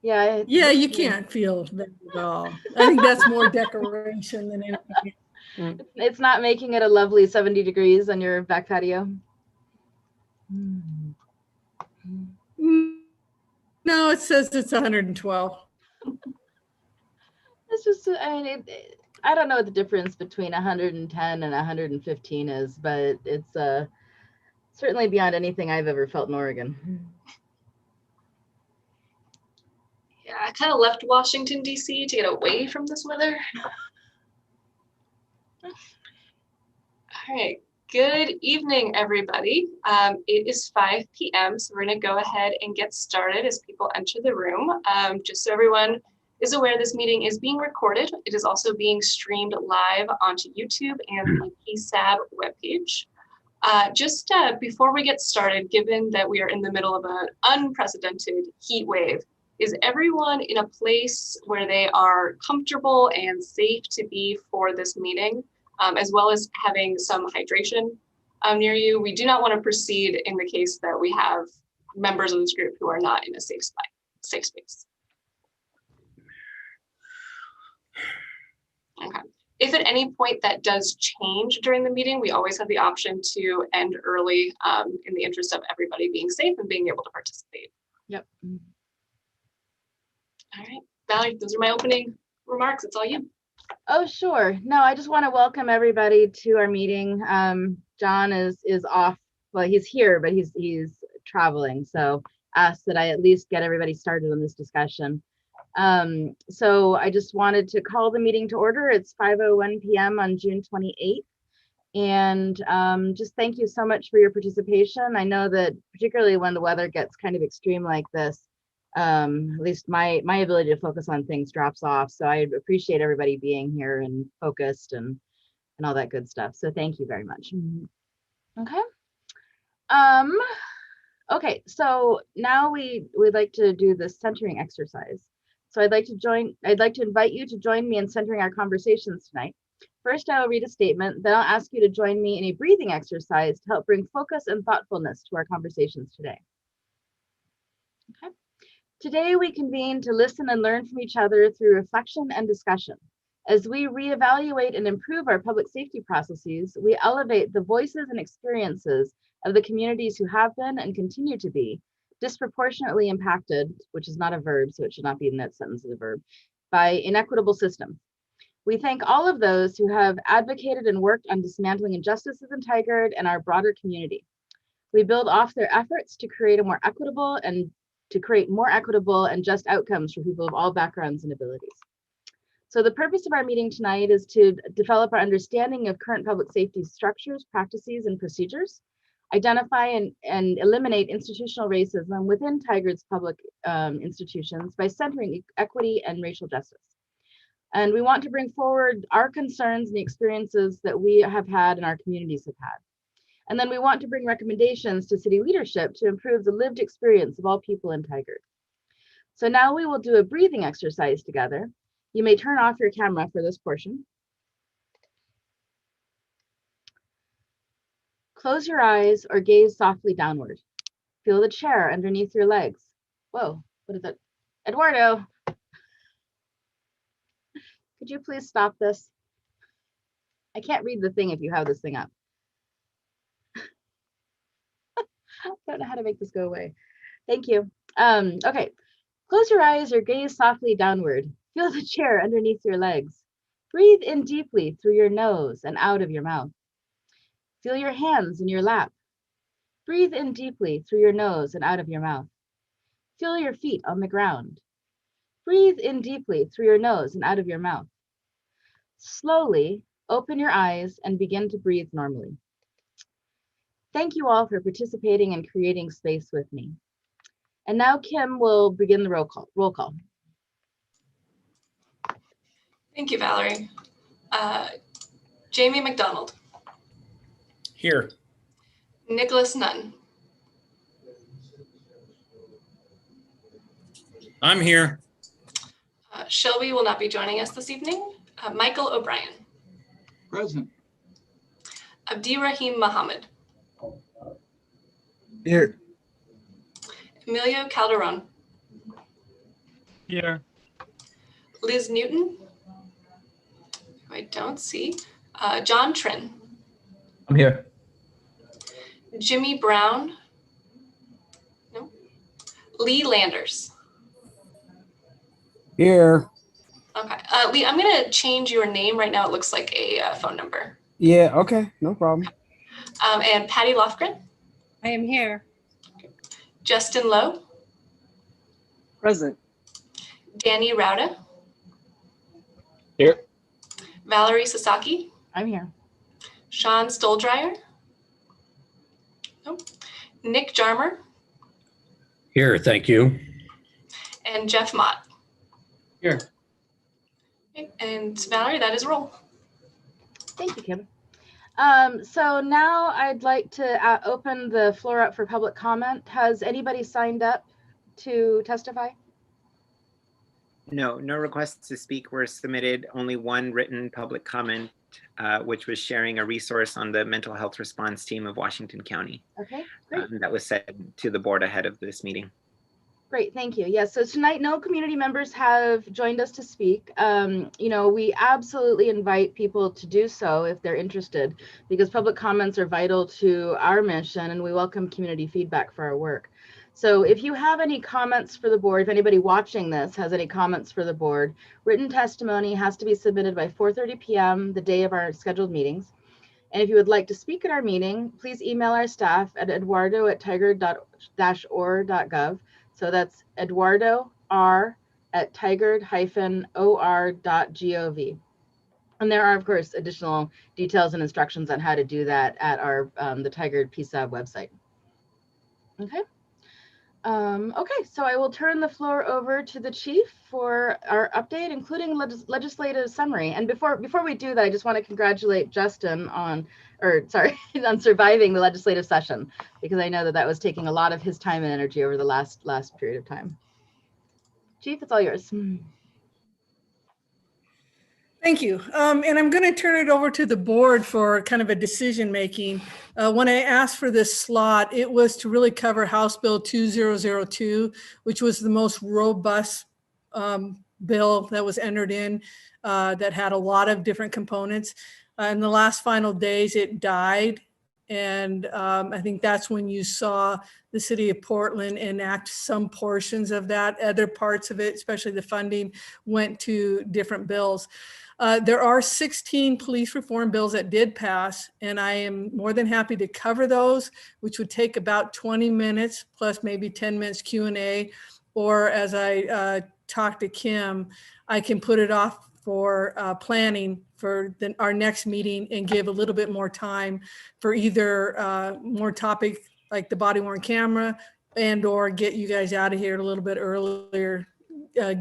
Yeah. Yeah, you can't feel that at all. I think that's more decoration than anything. It's not making it a lovely 70 degrees on your back patio. No, it says it's 112. It's just, I mean, I don't know what the difference between 110 and 115 is, but it's certainly beyond anything I've ever felt in Oregon. Yeah, I kind of left Washington, D.C. to get away from this weather. All right. Good evening, everybody. It is 5 p.m., so we're going to go ahead and get started as people enter the room. Just so everyone is aware, this meeting is being recorded. It is also being streamed live onto YouTube and the PSAB webpage. Just before we get started, given that we are in the middle of an unprecedented heat wave, is everyone in a place where they are comfortable and safe to be for this meeting, as well as having some hydration near you? We do not want to proceed in the case that we have members of this group who are not in a safe space. Okay. If at any point that does change during the meeting, we always have the option to end early in the interest of everybody being safe and being able to participate. Yep. All right, Valerie, those are my opening remarks. It's all you. Oh, sure. No, I just want to welcome everybody to our meeting. John is off. Well, he's here, but he's traveling. So asked that I at least get everybody started on this discussion. So I just wanted to call the meeting to order. It's 5:01 p.m. on June 28th. And just thank you so much for your participation. I know that particularly when the weather gets kind of extreme like this, at least my ability to focus on things drops off. So I appreciate everybody being here and focused and all that good stuff. So thank you very much. Okay. Okay, so now we'd like to do the centering exercise. So I'd like to invite you to join me in centering our conversations tonight. First, I will read a statement, then I'll ask you to join me in a breathing exercise to help bring focus and thoughtfulness to our conversations today. Okay. Today, we convene to listen and learn from each other through reflection and discussion. As we reevaluate and improve our public safety processes, we elevate the voices and experiences of the communities who have been and continue to be disproportionately impacted, which is not a verb, so it should not be in that sentence as a verb, by inequitable systems. We thank all of those who have advocated and worked on dismantling injustices in Tigard and our broader community. We build off their efforts to create more equitable and just outcomes for people of all backgrounds and abilities. So the purpose of our meeting tonight is to develop our understanding of current public safety structures, practices, and procedures, identify and eliminate institutional racism within Tigard's public institutions by centering equity and racial justice. And we want to bring forward our concerns and the experiences that we have had and our communities have had. And then we want to bring recommendations to city leadership to improve the lived experience of all people in Tigard. So now we will do a breathing exercise together. You may turn off your camera for this portion. Close your eyes or gaze softly downward. Feel the chair underneath your legs. Whoa, what is that? Eduardo, could you please stop this? I can't read the thing if you have this thing up. I don't know how to make this go away. Thank you. Okay, close your eyes or gaze softly downward. Feel the chair underneath your legs. Breathe in deeply through your nose and out of your mouth. Feel your hands in your lap. Breathe in deeply through your nose and out of your mouth. Feel your feet on the ground. Breathe in deeply through your nose and out of your mouth. Slowly open your eyes and begin to breathe normally. Thank you all for participating and creating space with me. And now Kim will begin the roll call. Thank you, Valerie. Jamie McDonald. Here. Nicholas Nunn. I'm here. Shelby will not be joining us this evening. Michael O'Brien. Present. Abdirahim Muhammad. Here. Emilio Calderon. Here. Liz Newton, who I don't see. John Trin, I'm here. Jimmy Brown, no. Lee Landers. Here. Okay, Lee, I'm gonna change your name right now. It looks like a phone number. Yeah, okay, no problem. And Patty Lofgren, I am here. Justin Lowe, Present. Danny Rauda, Here. Valerie Sasaki, I'm here. Sean Stoldryer, nope. Nick Jarmer, Here, thank you. and Jeff Mott. Here. Okay, and Valerie, that is roll. Thank you, Kim. So now I'd like to open the floor up for public comment. Has anybody signed up to testify? No requests to speak were submitted. Only one written public comment, which was sharing a resource on the mental health response team of Washington County. Okay, great. That was sent to the board ahead of this meeting. Great, thank you. Yes, so tonight no community members have joined us to speak. We absolutely invite people to do so if they're interested, because public comments are vital to our mission and we welcome community feedback for our work. So if you have any comments for the board, if anybody watching this has any comments for the board, written testimony has to be submitted by 4:30 p.m. the day of our scheduled meetings. And if you would like to speak at our meeting, please email our staff at eduardo@tigard-or.gov. So that's Eduardo r@tigard-or.gov. And there are, of course, additional details and instructions on how to do that at our the Tigard PSAB website. Okay. Okay, so I will turn the floor over to the chief for our update, including legislative summary. And before we do that, I just want to congratulate Justin on surviving the legislative session, because I know that was taking a lot of his time and energy over the last period of time. Chief, it's all yours. Thank you. And I'm going to turn it over to the board for kind of a decision making. When I asked for this slot, it was to really cover House Bill 2002, which was the most robust bill that was entered in that had a lot of different components. In the last final days, it died. And I think that's when you saw the city of Portland enact some portions of that. Other parts of it, especially the funding, went to different bills. There are 16 police reform bills that did pass, and I am more than happy to cover those, which would take about 20 minutes plus maybe 10 minutes Q&A. Or as I talked to Kim, I can put it off for planning for our next meeting and give a little bit more time for either more topic like the body worn camera and or get you guys out of here a little bit earlier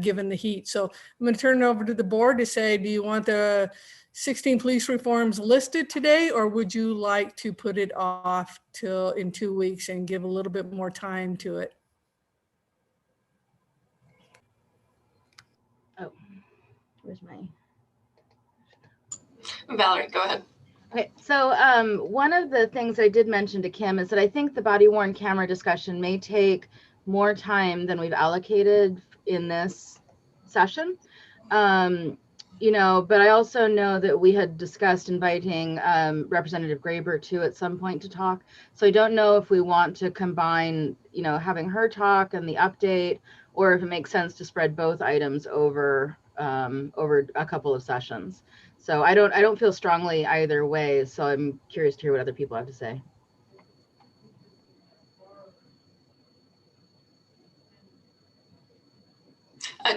given the heat. So I'm going to turn it over to the board to say, do you want the 16 police reforms listed today, or would you like to put it off till in 2 weeks and give a little bit more time to it? Oh, where's my... Valerie, go ahead. Okay, so one of the things I did mention to Kim is that I think the body worn camera discussion may take more time than we've allocated in this session. But I also know that we had discussed inviting Representative Graber too at some point to talk. So I don't know if we want to combine, having her talk and the update, or if it makes sense to spread both items over a couple of sessions. So I don't feel strongly either way. So I'm curious to hear what other people have to say.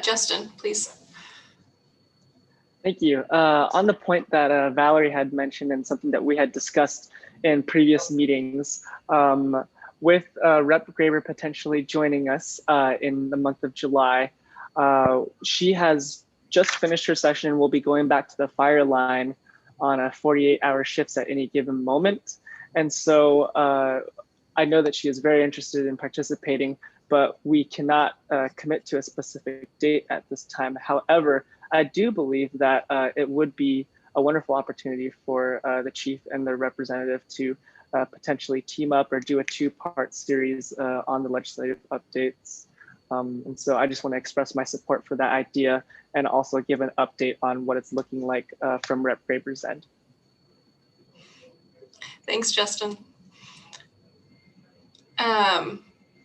Justin, please. Thank you. On the point that Valerie had mentioned and something that we had discussed in previous meetings, with Rep. Graber potentially joining us in the month of July, she has just finished her session and will be going back to the fire line on a 48-hour shifts at any given moment. And so I know that she is very interested in participating, but we cannot commit to a specific date at this time. However, I do believe that it would be a wonderful opportunity for the chief and the representative to potentially team up or do a two-part series on the legislative updates. And so I just want to express my support for that idea and also give an update on what it's looking like from Rep. Graber's end. Thanks, Justin.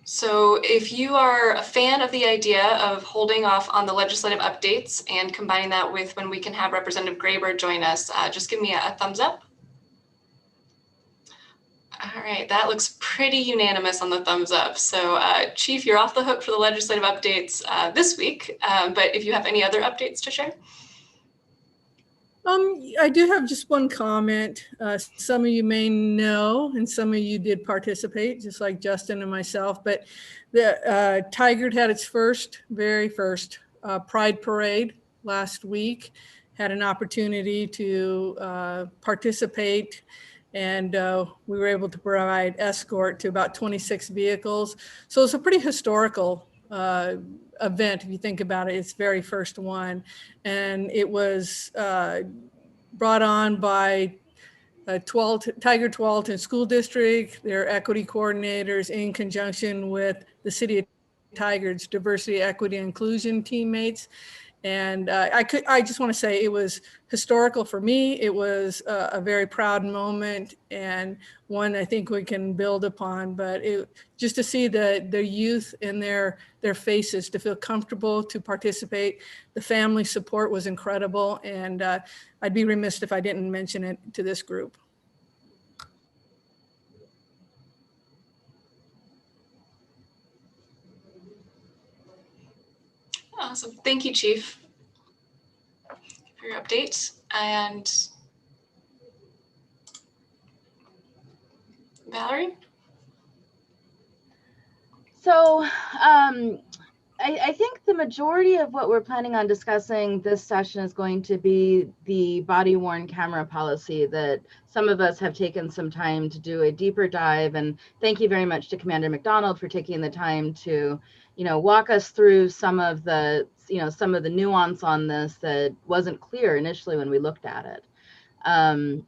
So if you are a fan of the idea of holding off on the legislative updates and combining that with when we can have Representative Graber join us, just give me a thumbs up. All right, that looks pretty unanimous on the thumbs up. So Chief, you're off the hook for the legislative updates this week, but if you have any other updates to share. I do have just one comment. Some of you may know, and some of you did participate, just like Justin and myself, but the Tigard had its very first Pride Parade last week, had an opportunity to participate, and we were able to provide escort to about 26 vehicles. So it's a pretty historical event, if you think about it. Its very first one, and it was brought on by Tigard Tualatin School District, their equity coordinators, in conjunction with the City of Tigard's diversity, equity, and inclusion teammates. And I just want to say it was historical for me. It was a very proud moment, and one I think we can build upon. But just to see the youth in their faces, to feel comfortable to participate, the family support was incredible, and I'd be remiss if I didn't mention it to this group. Awesome, thank you, Chief, for your update. And Valerie? So I think the majority of what we're planning on discussing this session is going to be the body worn camera policy that some of us have taken some time to do a deeper dive. And thank you very much to Commander McDonald for taking the time to, walk us through some of the, some of the nuance on this that wasn't clear initially when we looked at it. And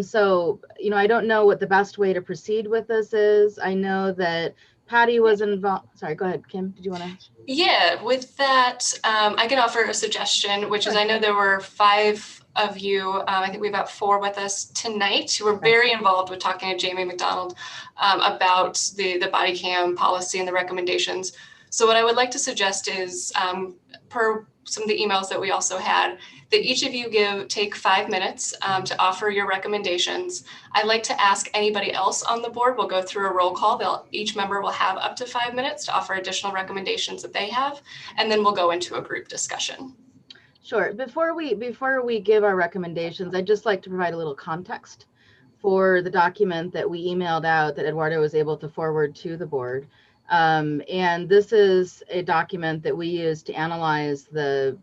so, I don't know what the best way to proceed with this is. I know that Patty was involved. Sorry, go ahead, Kim. Did you want to? Yeah, with that, I can offer a suggestion, which is I know there were 5 of you. I think we have about 4 with us tonight who were very involved with talking to Jamie McDonald about the body cam policy and the recommendations. So what I would like to suggest is, per some of the emails that we also had, that each of you take 5 minutes to offer your recommendations. I'd like to ask anybody else on the board. We'll go through a roll call. Each member will have up to 5 minutes to offer additional recommendations that they have, and then we'll go into a group discussion. Sure. Before we give our recommendations, I'd just like to provide a little context for the document that we emailed out that Eduardo was able to forward to the board. And this is a document that we use to analyze the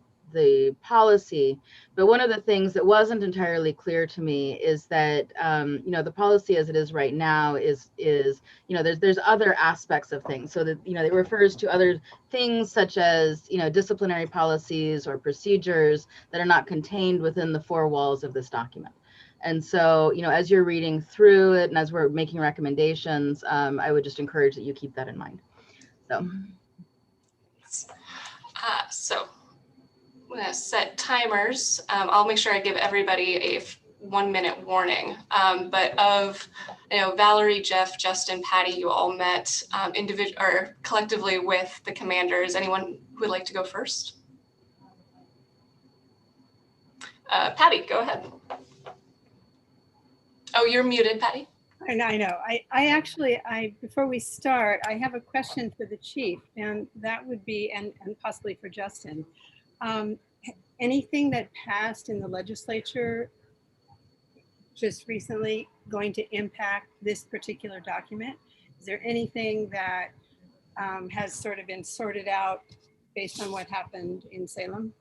policy. But one of the things that wasn't entirely clear to me is that, the policy as it is right now is there's other aspects of things. So that, it refers to other things such as, disciplinary policies or procedures that are not contained within the 4 walls of this document. And so, as you're reading through it and as we're making recommendations, I would just encourage that you keep that in mind. So I'm going to set timers. I'll make sure I give everybody a 1-minute warning. But Valerie, Jeff, Justin, Patty, you all met collectively with the commanders. Anyone who would like to go first? Patty, go ahead. Oh, you're muted, Patty. I know. I actually, before we start, I have a question for the chief, and that would be, and possibly for Justin. Anything that passed in the legislature just recently going to impact this particular document? Is there anything that has sort of been sorted out based on what happened in Salem?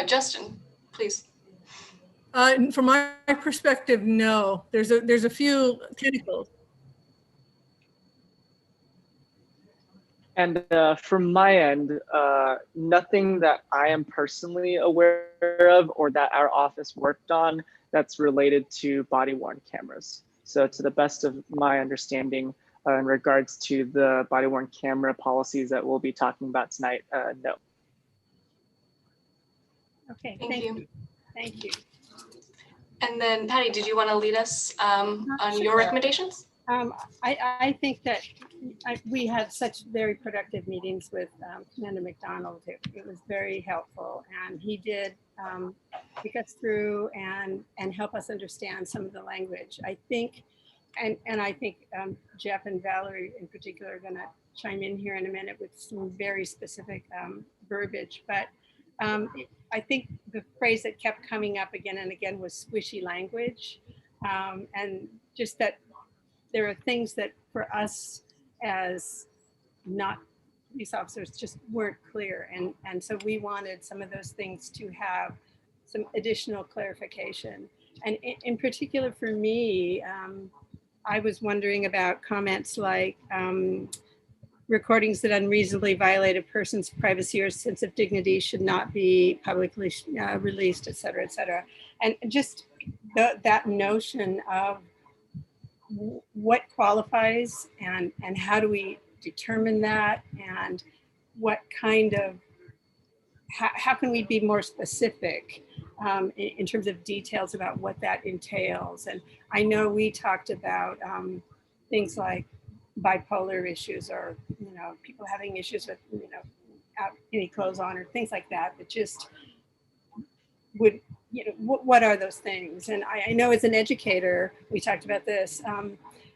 Justin, please. From my perspective, no. There's a few tentacles. And from my end, nothing that I am personally aware of or that our office worked on that's related to body-worn cameras. So to the best of my understanding, in regards to the body-worn camera policies that we'll be talking about tonight, no. Okay, Thank you. Thank you. And then Patty, did you want to lead us on your Sure. recommendations? I think that we had such very productive meetings with Commander McDonald. It was very helpful, and he did take us through and help us understand some of the language. I think, and I think Jeff and Valerie in particular are going to chime in here in a minute with some very specific verbiage, but I think the phrase that kept coming up again and again was squishy language, and just that there are things that for us as not police officers just weren't clear. And so we wanted some of those things to have some additional clarification. And in particular for me, I was wondering about comments like recordings that unreasonably violate a person's privacy or sense of dignity should not be publicly released, et cetera, et cetera. And just that notion of what qualifies and how do we determine that, and what kind of, how can we be more specific in terms of details about what that entails. And I know we talked about things like bipolar issues, or people having issues with out any clothes on, or things like that, that just would, what are those things? And I know as an educator, we talked about this.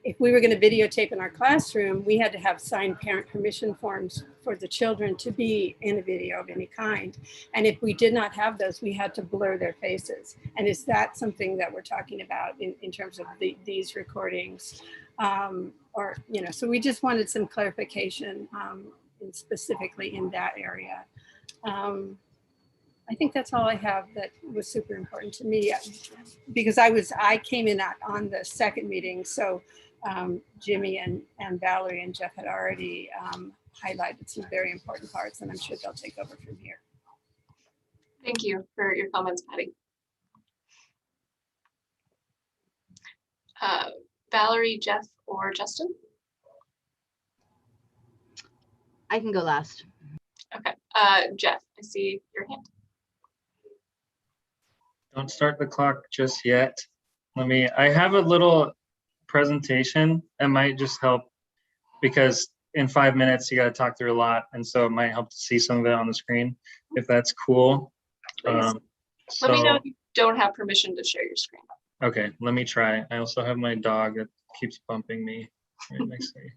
If we were going to videotape in our classroom, we had to have signed parent permission forms for the children to be in a video of any kind. And if we did not have those, we had to blur their faces. And is that something that we're talking about in terms of these recordings? Or, so we just wanted some clarification specifically in that area. I think that's all I have that was super important to me, because I came in on the second meeting. So Jimmy and Valerie and Jeff had already highlighted some very important parts, and I'm sure they'll take over from here. Thank you for your comments, Patty. Valerie, Jeff, or Justin? I can go last. Okay, Jeff, I see your hand. Don't start the clock just yet. I have a little presentation that might just help, because in 5 minutes you got to talk through a lot, and so it might help to see some of it on the screen, if that's cool. Let me know if you don't have permission to share your screen. Okay, let me try. I also have my dog that keeps bumping me right next to me.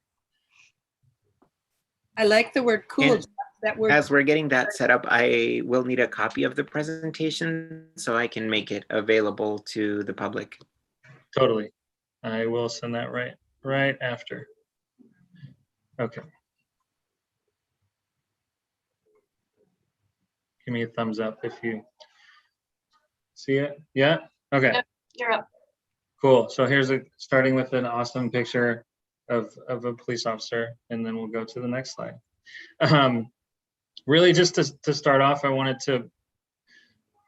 I like the word cool. And that word. As we're getting that set up, I will need a copy of the presentation so I can make it available to the public. Totally. I will send that right after. Okay. Give me a thumbs up if you see it. Yeah? Okay. Yep, you're up. Cool. So here's starting with an awesome picture of a police officer, and then we'll go to the next slide. Really just to start off, I wanted to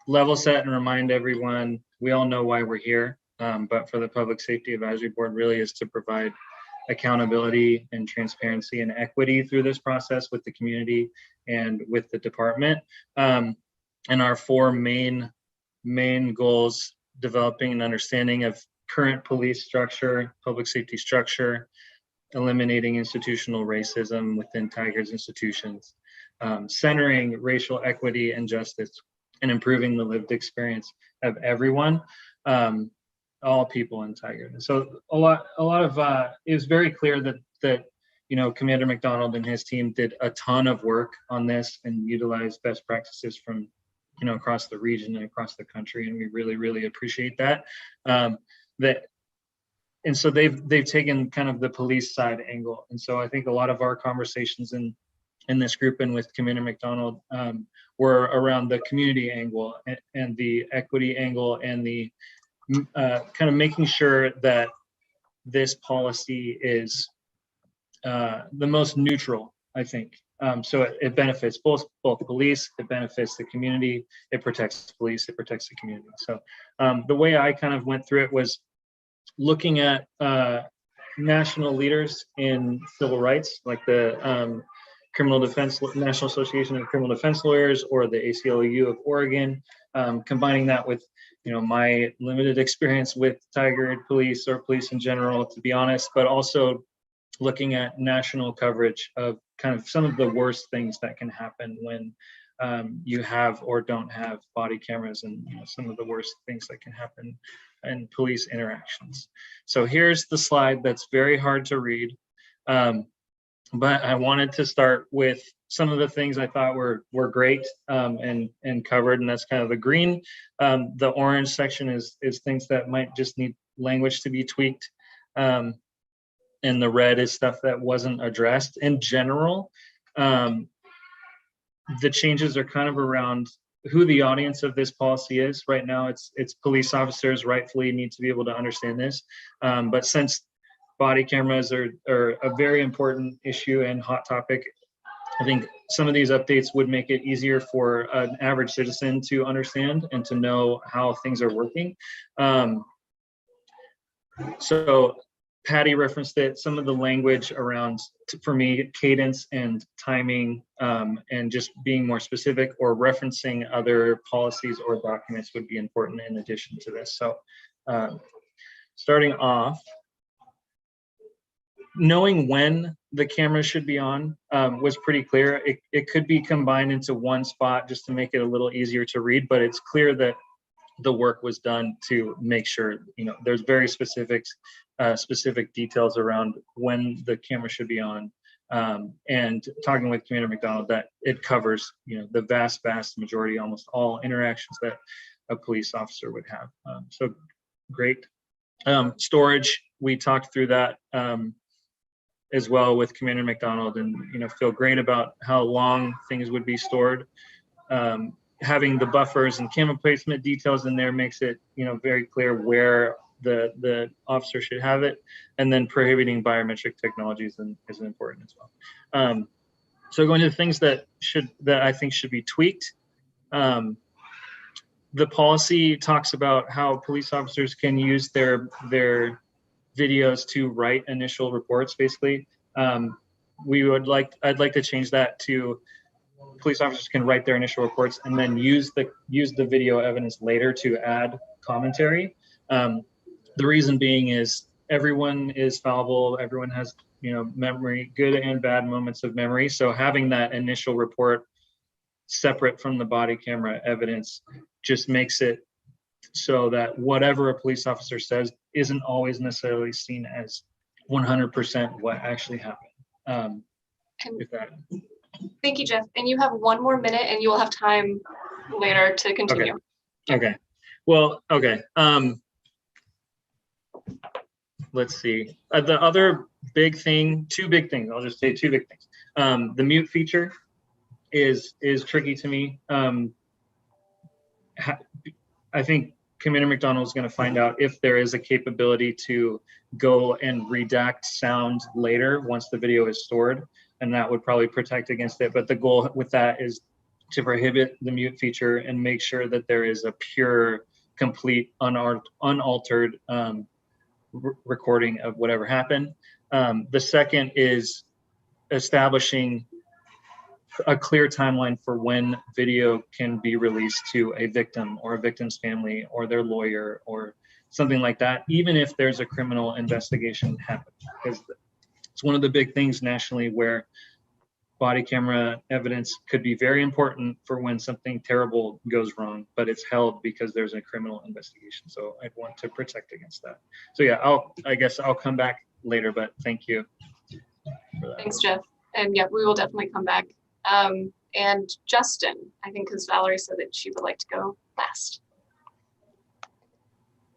level set and remind everyone, we all know why we're here, but for the Public Safety Advisory Board really is to provide accountability and transparency and equity through this process with the community and with the department. And our four main goals: developing an understanding of current police structure, public safety structure, eliminating institutional racism within Tigard's institutions, centering racial equity and justice, and improving the lived experience of everyone, all people in Tigard. So a lot of it was very clear that Commander McDonald and his team did a ton of work on this and utilized best practices from across the region and across the country, and we really appreciate that. And so they've taken kind of the police side angle, and so I think a lot of our conversations in this group and with Commander McDonald were around the community angle and the equity angle and the kind of making sure that this policy is the most neutral, I think. So it benefits both police, it benefits the community, it protects police, it protects the community. So the way I kind of went through it was looking at national leaders in civil rights, like the Criminal Defense National Association of Criminal Defense Lawyers or the ACLU of Oregon, combining that with my limited experience with Tigard police or police in general, to be honest, but also looking at national coverage of kind of some of the worst things that can happen when you have or don't have body cameras, and some of the worst things that can happen in police interactions. So here's the slide that's very hard to read. But I wanted to start with some of the things I thought were great and covered, and that's kind of the green. The orange section is things that might just need language to be tweaked, and the red is stuff that wasn't addressed. In general, the changes are kind of around who the audience of this policy is. Right now, it's police officers rightfully need to be able to understand this, but since body cameras are a very important issue and hot topic, I think some of these updates would make it easier for an average citizen to understand and to know how things are working. So Patty referenced it, some of the language around, for me, cadence and timing, and just being more specific or referencing other policies or documents would be important in addition to this. So starting off, knowing when the camera should be on was pretty clear. It could be combined into one spot just to make it a little easier to read, but it's clear that the work was done to make sure, there's very specific details around when the camera should be on. And talking with Commander McDonald, that it covers, the vast majority, almost all interactions that a police officer would have. So great. Storage, we talked through that as well with Commander McDonald, and feel great about how long things would be stored. Having the buffers and camera placement details in there makes it very clear where the officer should have it, and then prohibiting biometric technologies is important as well. So going to the things that I think should be tweaked. The policy talks about how police officers can use their videos to write initial reports, basically. I'd like to change that to police officers can write their initial reports and then use the video evidence later to add commentary. The reason being is everyone is fallible. Everyone has memory, good and bad moments of memory. So having that initial report separate from the body camera evidence just makes it so that whatever a police officer says isn't always necessarily seen as 100% what actually happened. Thank you, Jeff. And you have 1 more minute and you will have time later to continue. Okay. Well, okay. Let's see. The other big thing, 2 big things, I'll just say 2 big things. The mute feature is tricky to me. I think Commander McDonald is going to find out if there is a capability to go and redact sound later once the video is stored, and that would probably protect against it. But the goal with that is to prohibit the mute feature and make sure that there is a pure, complete, unaltered recording of whatever happened. The second is establishing a clear timeline for when video can be released to a victim or a victim's family or their lawyer or something like that, even if there's a criminal investigation happening. Because it's one of the big things nationally where body camera evidence could be very important for when something terrible goes wrong, but it's held because there's a criminal investigation. So I'd want to protect against that. So yeah, I guess I'll come back later, but thank you for that. Thanks, Jeff. And yeah, we will definitely come back. And Justin, I think because Valerie said that she would like to go last.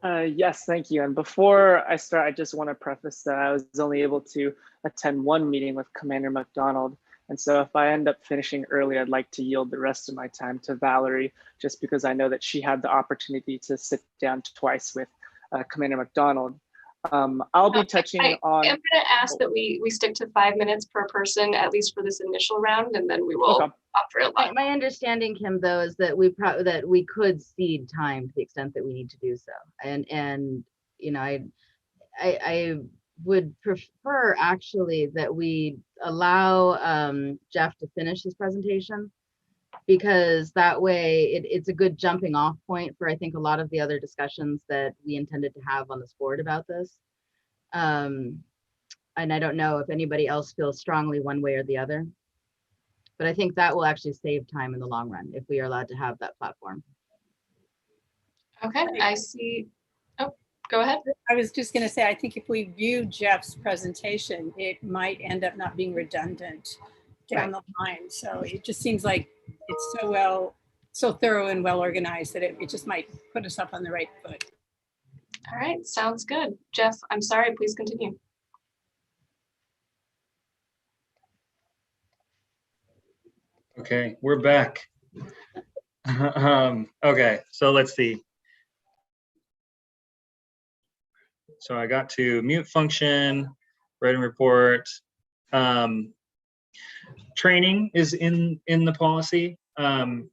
Yes, thank you. And before I start, I just want to preface that I was only able to attend 1 meeting with Commander McDonald. And so if I end up finishing early, I'd like to yield the rest of my time to Valerie, just because I know that she had the opportunity to sit down twice with Commander McDonald. I'll be touching on. I'm going to ask that we stick to 5 minutes per person, at least for this initial round, and then we will opt for a lot. My understanding, Kim, though, is that we could cede time to the extent that we need to do so, and I would prefer actually that we allow Jeff to finish his presentation, because that way it's a good jumping off point for, I think, a lot of the other discussions that we intended to have on this board about this. And I don't know if anybody else feels strongly one way or the other, but I think that will actually save time in the long run if we are allowed to have that platform. Okay, I see. Oh, go ahead. I was just going to say, I think if we view Jeff's presentation, it might end up not being redundant down the line. So it just seems like it's so thorough and well organized that it just might put us up on the right foot. All right, sounds good. Jeff, I'm sorry, please continue. Okay, we're back. Okay, so let's see. So I got to mute function, writing report. Training is in the policy, and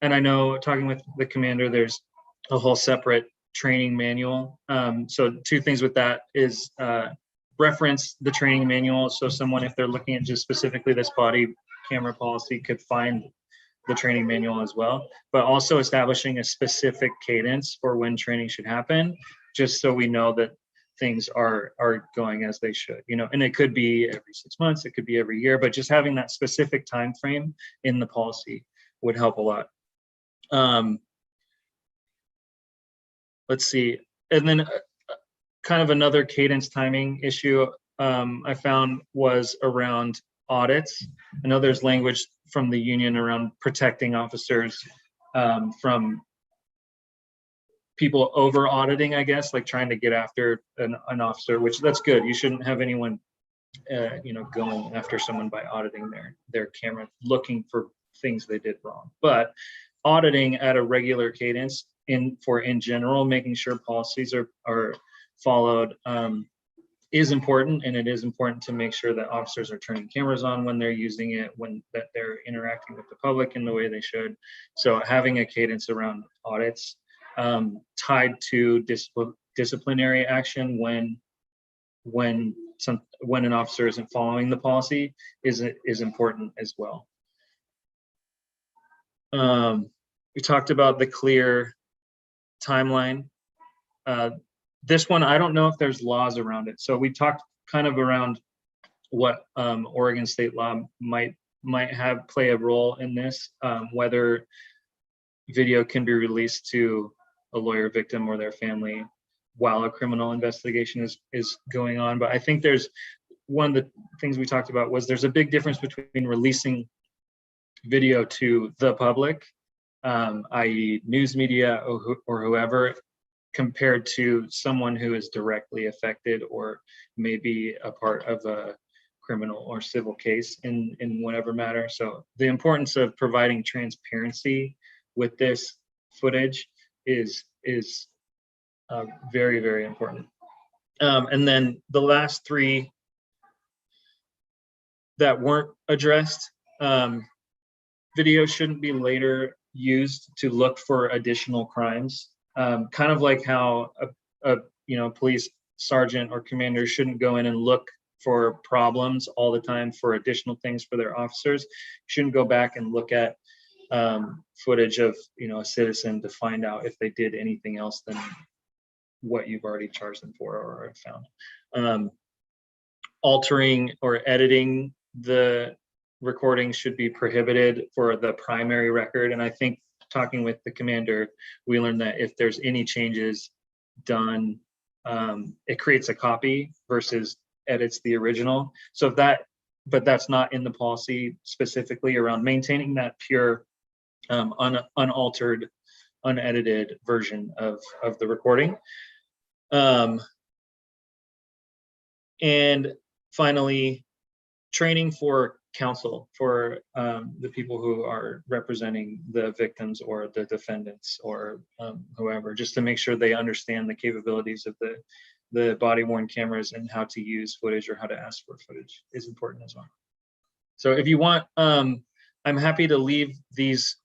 I know, talking with the commander, there's a whole separate training manual. So two things with that is reference the training manual, so someone, if they're looking at just specifically this body camera policy, could find the training manual as well, but also establishing a specific cadence for when training should happen, just so we know that things are going as they should, you know. And it could be every 6 months, it could be every year, but just having that specific time frame in the policy would help a lot. Let's see, and then kind of another cadence timing issue I found was around audits. I know there's language from the union around protecting officers from people over auditing, I guess, like trying to get after an officer, which that's good. You shouldn't have anyone, you know, going after someone by auditing their camera, looking for things they did wrong. But auditing at a regular cadence in general, making sure policies are followed is important, and it is important to make sure that officers are turning cameras on when they're using it, that they're interacting with the public in the way they should. So having a cadence around audits tied to disciplinary action when an officer isn't following the policy is important as well. We talked about the clear timeline. This one, I don't know if there's laws around it. So we talked kind of around what Oregon state law might play a role in this, whether video can be released to a lawyer victim or their family while a criminal investigation is going on. But I think there's one of the things we talked about was there's a big difference between releasing video to the public, i.e. news media or whoever, compared to someone who is directly affected or maybe a part of a criminal or civil case in whatever matter. So the importance of providing transparency with this footage is very, very important. And then the last three that weren't addressed, video shouldn't be later used to look for additional crimes. Kind of like how a police sergeant or commander shouldn't go in and look for problems all the time for additional things for their officers. You shouldn't go back and look at footage of a citizen to find out if they did anything else than what you've already charged them for or found. Altering or editing the recording should be prohibited for the primary record. And I think talking with the commander, we learned that if there's any changes done, it creates a copy versus edits the original. So but that's not in the policy specifically around maintaining that pure, unaltered, unedited version of the recording. And finally, training for counsel for the people who are representing the victims or the defendants or whoever, just to make sure they understand the capabilities of the body-worn cameras and how to use footage or how to ask for footage is important as well. So if you want, I'm happy to leave this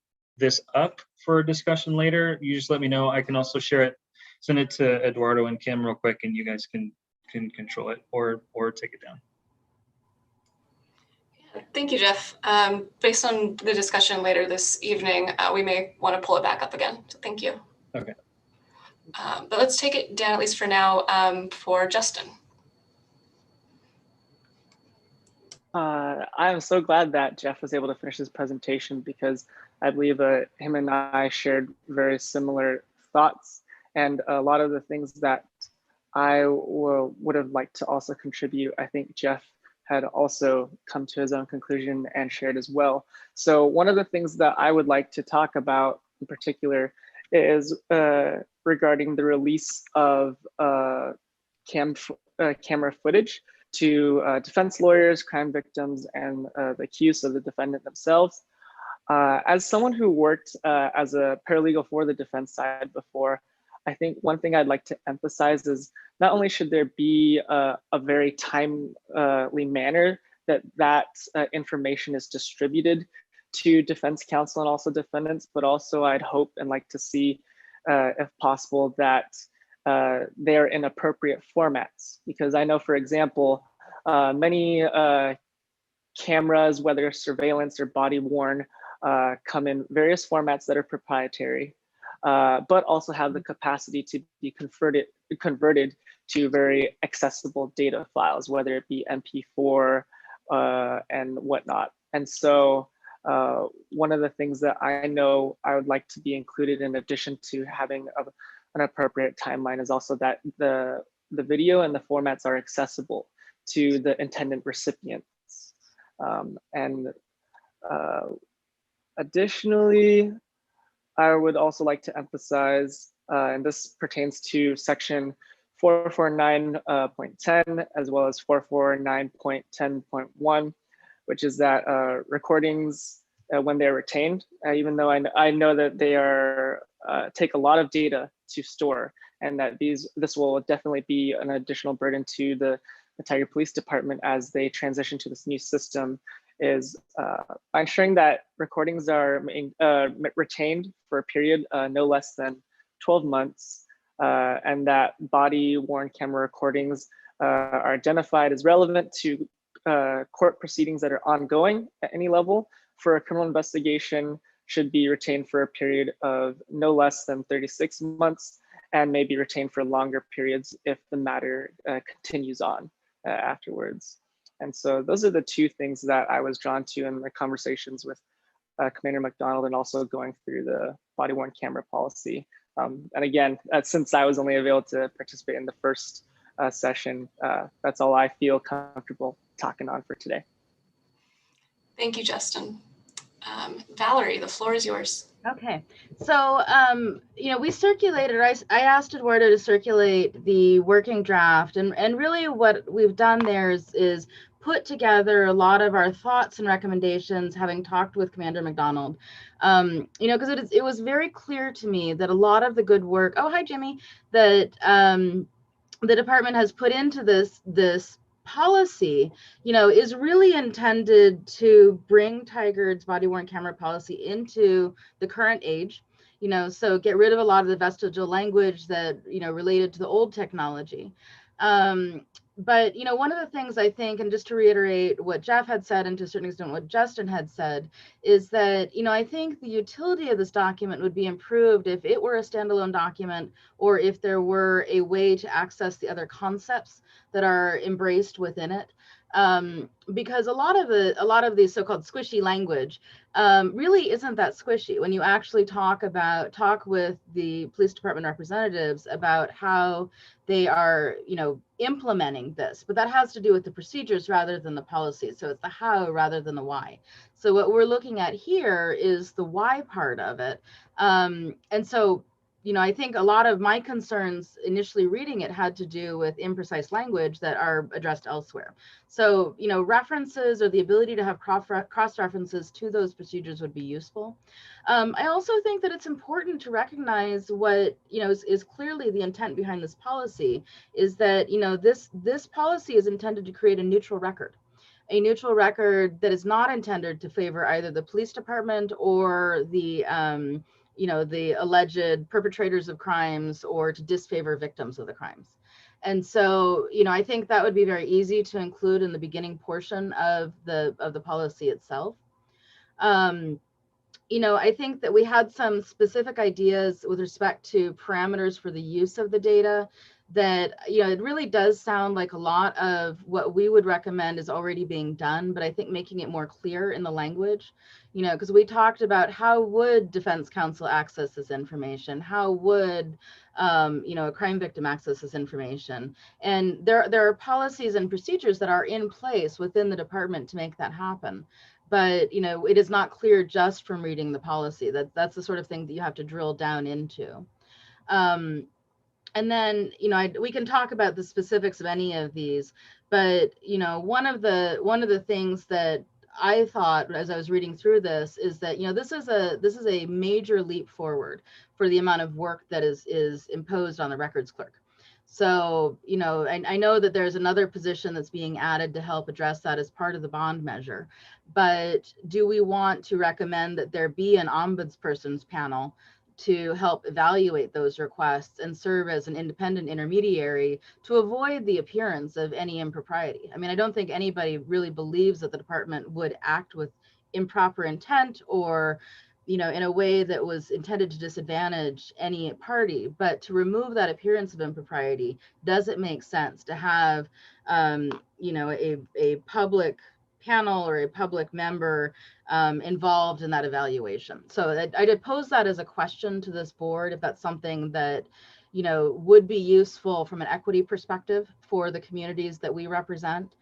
up for discussion later. You just let me know. I can also share it send it to Eduardo and Kim real quick, and you guys can control it or take it down. Thank you, Jeff. Based on the discussion later this evening, we may want to pull it back up again. So thank you. Okay. But let's take it down, at least for now, for Justin. I'm so glad that Jeff was able to finish his presentation, because I believe him and I shared very similar thoughts, and a lot of the things that I would have liked to also contribute, I think Jeff had also come to his own conclusion and shared as well. So one of the things that I would like to talk about in particular is regarding the release of camera footage to defense lawyers, crime victims, and the accused of the defendant themselves. As someone who worked as a paralegal for the defense side before, I think one thing I'd like to emphasize is not only should there be a very timely manner that information is distributed to defense counsel and also defendants, but also I'd hope and like to see, if possible, that they're in appropriate formats. Because I know, for example, many cameras, whether surveillance or body worn, come in various formats that are proprietary, but also have the capacity to be converted to very accessible data files, whether it be MP4 and whatnot. And so one of the things that I know I would like to be included, in addition to having an appropriate timeline, is also that the video and the formats are accessible to the intended recipients. Additionally, I would also like to emphasize, and this pertains to section 449.10 as well as 449.10.1, which is that recordings, when they're retained, even though I know that they are take a lot of data to store, and that this will definitely be an additional burden to the Tigard Police Department as they transition to this new system, is by ensuring that recordings are retained for a period no less than 12 months, and that body-worn camera recordings are identified as relevant to court proceedings that are ongoing at any level for a criminal investigation, should be retained for a period of no less than 36 months, and may be retained for longer periods if the matter continues on afterwards. And so those are the two things that I was drawn to in the conversations with Commander McDonald, and also going through the body-worn camera policy. And again, since I was only able to participate in the first session, that's all I feel comfortable talking on for today. Thank you, Justin. Valerie, the floor is yours. Okay, so we circulated. I asked Eduardo to circulate the working draft, and really what we've done there is put together a lot of our thoughts and recommendations, having talked with Commander McDonald. Because it was very clear to me that a lot of the good work. Oh, hi, Jimmy. That the department has put into this policy, is really intended to bring Tigard's body-worn camera policy into the current age, so get rid of a lot of the vestigial language that, related to the old technology. But, one of the things I think, and just to reiterate what Jeff had said, and to a certain extent what Justin had said, is that, I think the utility of this document would be improved if it were a standalone document, or if there were a way to access the other concepts that are embraced within it. Because a lot of the so-called squishy language really isn't that squishy when you actually talk with the police department representatives about how they are, implementing this. But that has to do with the procedures rather than the policy. So it's the how rather than the why. So what we're looking at here is the why part of it. And so, I think a lot of my concerns initially reading it had to do with imprecise language that are addressed elsewhere. So, references or the ability to have cross references to those procedures would be useful. I also think that it's important to recognize what, is clearly the intent behind this policy, is that, this policy is intended to create a neutral record that is not intended to favor either the police department or the, the alleged perpetrators of crimes or to disfavor victims of the crimes. And so, I think that would be very easy to include in the beginning portion of the policy itself. I think that we had some specific ideas with respect to parameters for the use of the data that, it really does sound like a lot of what we would recommend is already being done, but I think making it more clear in the language, because we talked about how would defense counsel access this information? How would, a crime victim access this information? And there are policies and procedures that are in place within the department to make that happen. But, it is not clear just from reading the policy. That's the sort of thing that you have to drill down into. And then, we can talk about the specifics of any of these, but, one of the things that I thought as I was reading through this is that, this is a major leap forward for the amount of work that is imposed on the records clerk. So, I know that there's another position that's being added to help address that as part of the bond measure. But do we want to recommend that there be an ombudsperson's panel to help evaluate those requests and serve as an independent intermediary to avoid the appearance of any impropriety? I mean, I don't think anybody really believes that the department would act with improper intent or, in a way that was intended to disadvantage any party. But to remove that appearance of impropriety, does it make sense to have, a public panel or a public member involved in that evaluation? So I did pose that as a question to this board, if that's something that, would be useful from an equity perspective for the communities that we represent.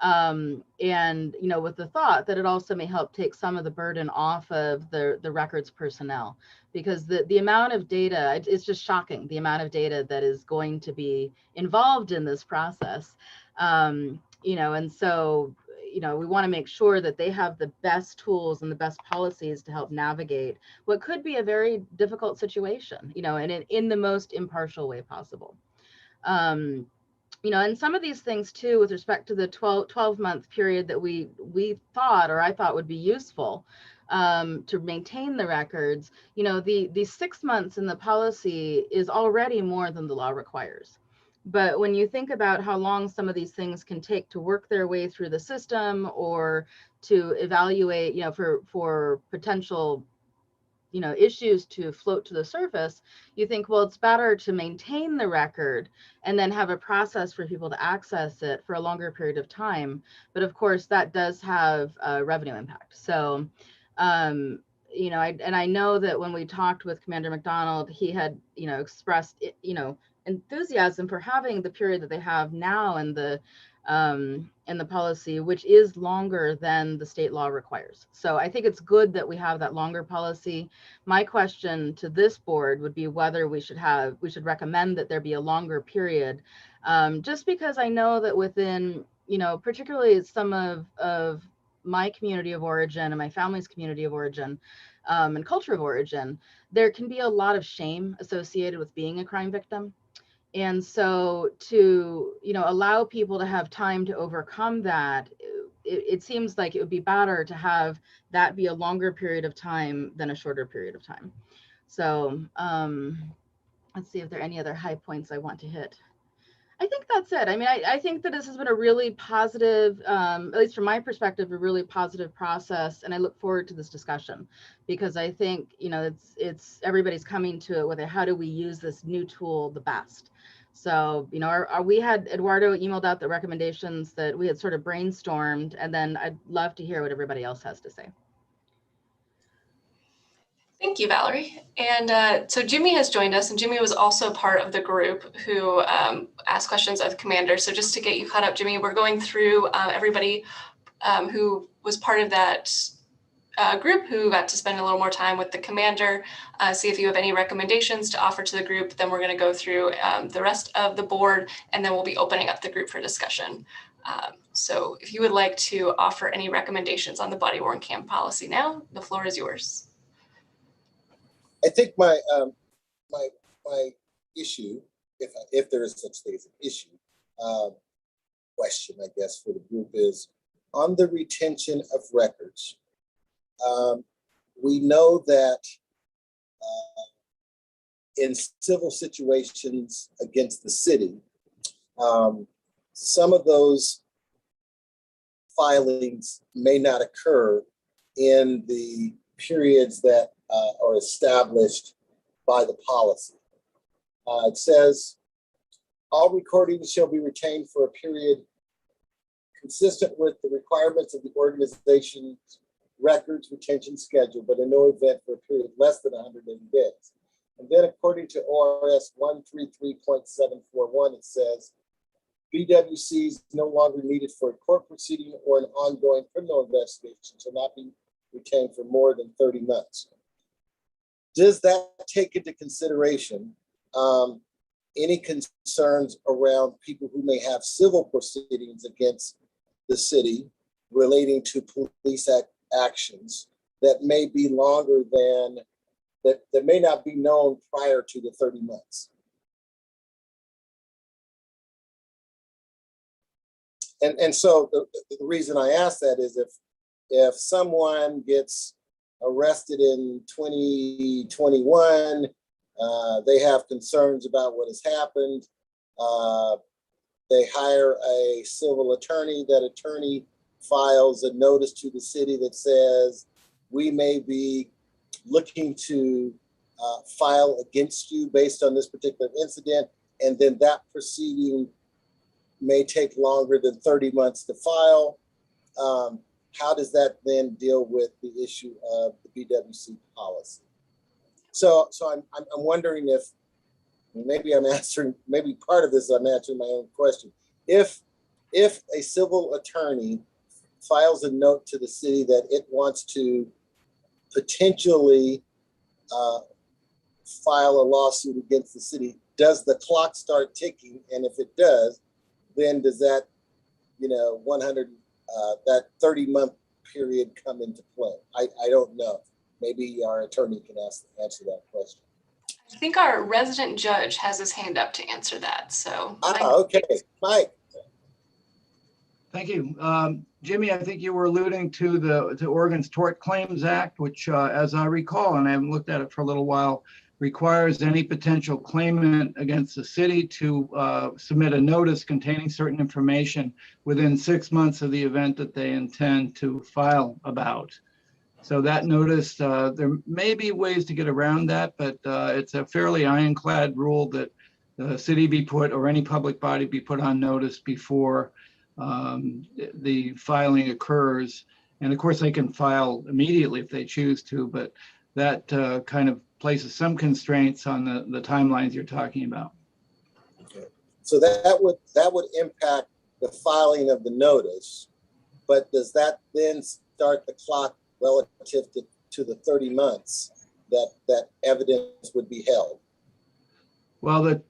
And, with the thought that it also may help take some of the burden off of the records personnel, because the amount of data, it's just shocking, the amount of data that is going to be involved in this process. And so, we want to make sure that they have the best tools and the best policies to help navigate what could be a very difficult situation, and in the most impartial way possible. And some of these things too, with respect to the 12-month period that we thought, or I thought would be useful to maintain the records, the 6 months in the policy is already more than the law requires. But when you think about how long some of these things can take to work their way through the system or to evaluate, for potential, issues to float to the surface, you think, well, it's better to maintain the record and then have a process for people to access it for a longer period of time. But of course, that does have a revenue impact. So, I know that when we talked with Commander McDonald, he had, expressed, enthusiasm for having the period that they have now in the policy, which is longer than the state law requires. So I think it's good that we have that longer policy. My question to this board would be whether we should recommend that there be a longer period, just because I know that within, particularly some of my community of origin and my family's community of origin, and culture of origin, there can be a lot of shame associated with being a crime victim. And so to, allow people to have time to overcome that, it seems like it would be better to have that be a longer period of time than a shorter period of time. So let's see if there are any other high points I want to hit. I think that's it. I mean, I think that this has been a really positive, at least from my perspective, a really positive process. And I look forward to this discussion because I think, it's everybody's coming to it with how do we use this new tool the best. So, we had Eduardo emailed out the recommendations that we had sort of brainstormed, and then I'd love to hear what everybody else has to say. Thank you, Valerie. And so Jimmy has joined us, and Jimmy was also part of the group who asked questions of the commander. So just to get you caught up, Jimmy, we're going through everybody who was part of that group who got to spend a little more time with the commander, see if you have any recommendations to offer to the group. Then we're going to go through the rest of the board, and then we'll be opening up the group for discussion. So if you would like to offer any recommendations on the body-worn cam policy now, the floor is yours. I think my issue, if there is such thing as an issue, question, I guess, for the group is on the retention of records. We know that in civil situations against the city. Some of those filings may not occur in the periods that are established by the policy. It says, all recordings shall be retained for a period consistent with the requirements of the organization's records retention schedule, but in no event for a period less than 180 days. And then according to ORS 133.741, it says, BWC is no longer needed for a court proceeding or an ongoing criminal investigation shall not be retained for more than 30 months. Does that take into consideration any concerns around people who may have civil proceedings against the city relating to police actions that may be longer than, that may not be known prior to the 30 months? And so the reason I ask that is if someone gets arrested in 2021, they have concerns about what has happened. They hire a civil attorney. That attorney files a notice to the city that says, we may be looking to file against you based on this particular incident. And then that proceeding may take longer than 30 months to file. How does that then deal with the issue of the BWC policy? So I'm wondering if, maybe I'm answering, maybe part of this I'm answering my own question. If a civil attorney files a note to the city that it wants to potentially file a lawsuit against the city, does the clock start ticking? And if it does, then does that, that 30-month period come into play? I don't know. Maybe our attorney can answer that question. I think our resident judge has his hand up to answer that. So. Okay, Mike. Thank you. Jimmy, I think you were alluding to Oregon's Tort Claims Act, which, as I recall, and I haven't looked at it for a little while, requires any potential claimant against the city to submit a notice containing certain information within 6 months of the event that they intend to file about. So that notice, there may be ways to get around that, but it's a fairly ironclad rule that the city be put, or any public body be put on notice before the filing occurs. And of course, they can file immediately if they choose to, but that kind of places some constraints on the timelines you're talking about. Okay. So that would impact the filing of the notice, but does that then start the clock relative to the 30 months that evidence would be held? Well,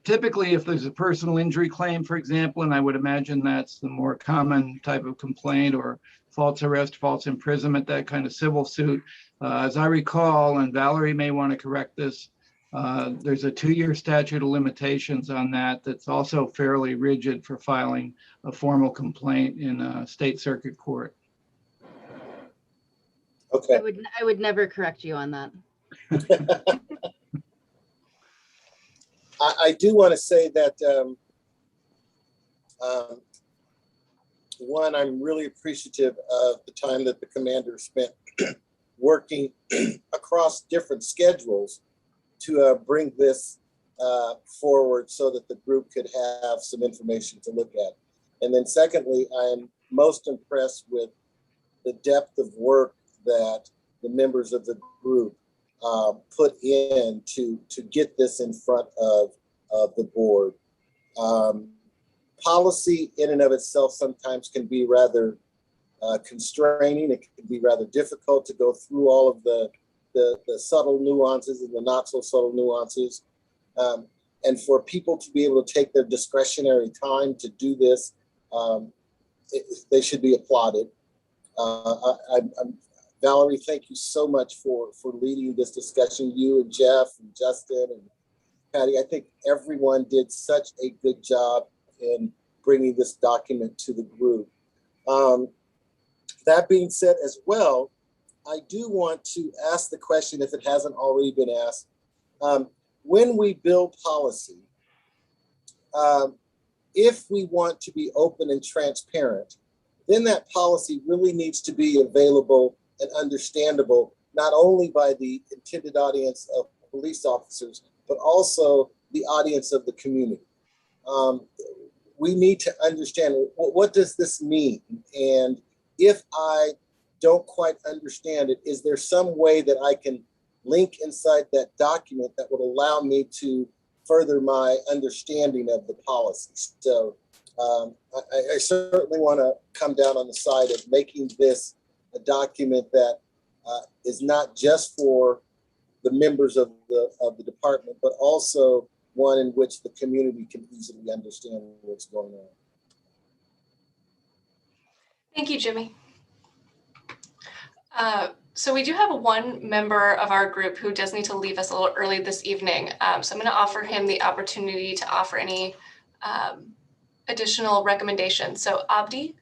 typically, if there's a personal injury claim, for example, and I would imagine that's the more common type of complaint, or false arrest, false imprisonment, that kind of civil suit. As I recall, and Valerie may want to correct this, there's a 2-year statute of limitations on that that's also fairly rigid for filing a formal complaint in a state circuit court. Okay. I would never correct you on that. I do want to say that, one, I'm really appreciative of the time that the commander spent working across different schedules to bring this forward so that the group could have some information to look at. And then secondly, I'm most impressed with the depth of work that the members of the group put in to get this in front of the board. Policy in and of itself sometimes can be rather constraining. It can be rather difficult to go through all of the subtle nuances and the not so subtle nuances. And for people to be able to take their discretionary time to do this, they should be applauded. Valerie, thank you so much for leading this discussion. You and Jeff and Justin and Patty, I think everyone did such a good job in bringing this document to the group. That being said as well, I do want to ask the question, if it hasn't already been asked. When we build policy, if we want to be open and transparent, then that policy really needs to be available and understandable, not only by the intended audience of police officers, but also the audience of the community. We need to understand, what does this mean? And if I don't quite understand it, is there some way that I can link inside that document that would allow me to further my understanding of the policy? So I certainly want to come down on the side of making this a document that is not just for the members of the department, but also one in which the community can easily understand what's going on. Thank you, Jimmy. So we do have one member of our group who does need to leave us a little early this evening. So I'm going to offer him the opportunity to offer any additional recommendations. So Abdi?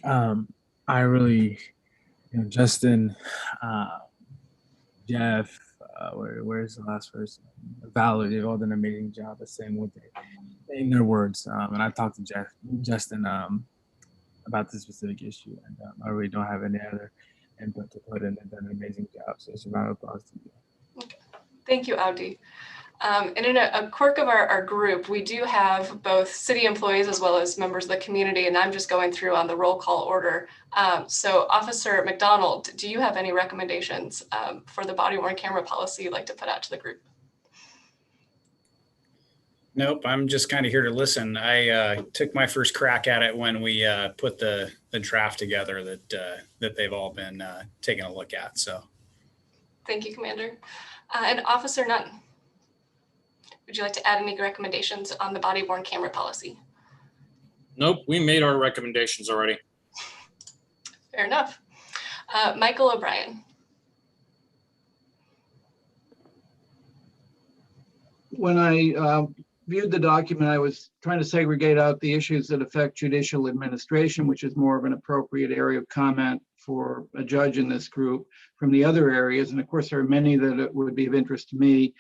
I really, Justin, Jeff, where's the last person? Valerie, they've all done an amazing job of saying what saying their words. And I talked to Justin about this specific issue, and I really don't have any other input to put in. They've done an amazing job. So it's a round of applause to you. Okay. Thank you, Abdi. And in a quirk of our group, we do have both city employees as well as members of the community, and I'm just going through on the roll call order. So Officer McDonald, do you have any recommendations for the body-worn camera policy you'd like to put out to the group? Nope, I'm just kind of here to listen. I took my first crack at it when we put the draft together that they've all been taking a look at. So, thank you, Commander. And Officer Nunn, would you like to add any recommendations on the body-worn camera policy? Nope, we made our recommendations already. Fair enough. Michael O'Brien. When I viewed the document, I was trying to segregate out the issues that affect judicial administration, which is more of an appropriate area of comment for a judge in this group, from the other areas. And of course, there are many that would be of interest to me.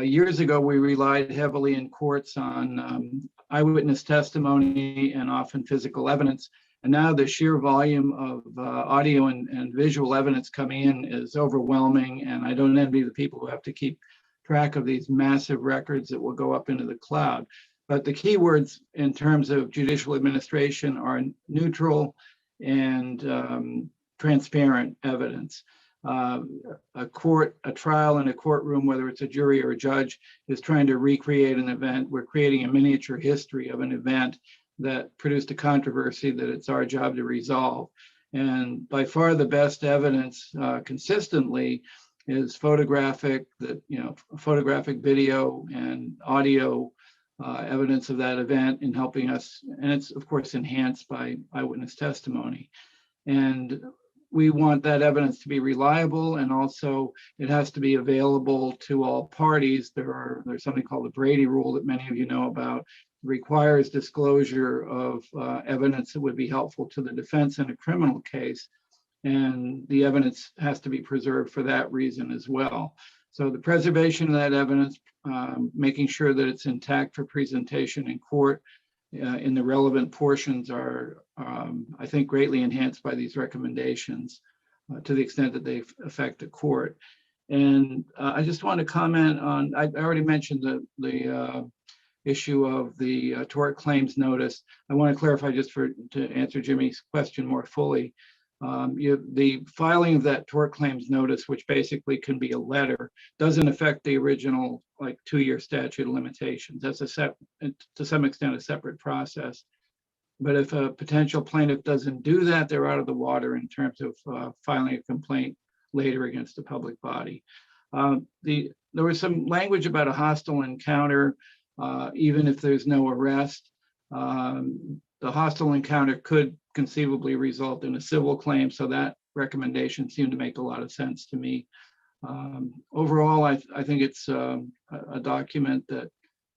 Years ago, we relied heavily in courts on eyewitness testimony and often physical evidence. And now the sheer volume of audio and visual evidence coming in is overwhelming. And I don't envy the people who have to keep track of these massive records that will go up into the cloud. But the key words in terms of judicial administration are neutral and transparent evidence. A trial in a courtroom, whether it's a jury or a judge, is trying to recreate an event. We're creating a miniature history of an event that produced a controversy that it's our job to resolve. And by far the best evidence consistently is photographic video and audio evidence of that event in helping us. And it's of course enhanced by eyewitness testimony. And we want that evidence to be reliable, and also it has to be available to all parties. There's something called the Brady Rule that many of you know about, requires disclosure of evidence that would be helpful to the defense in a criminal case. And the evidence has to be preserved for that reason as well. So the preservation of that evidence, making sure that it's intact for presentation in court in the relevant portions are, I think, greatly enhanced by these recommendations to the extent that they affect the court. And I just want to comment on, I already mentioned the issue of the tort claims notice. I want to clarify just to answer Jimmy's question more fully. The filing of that tort claims notice, which basically can be a letter, doesn't affect the original 2-year statute of limitations. That's to some extent a separate process. But if a potential plaintiff doesn't do that, they're out of the water in terms of filing a complaint later against a public body. There was some language about a hostile encounter, even if there's no arrest. The hostile encounter could conceivably result in a civil claim, so that recommendation seemed to make a lot of sense to me. Overall, I think it's a document that,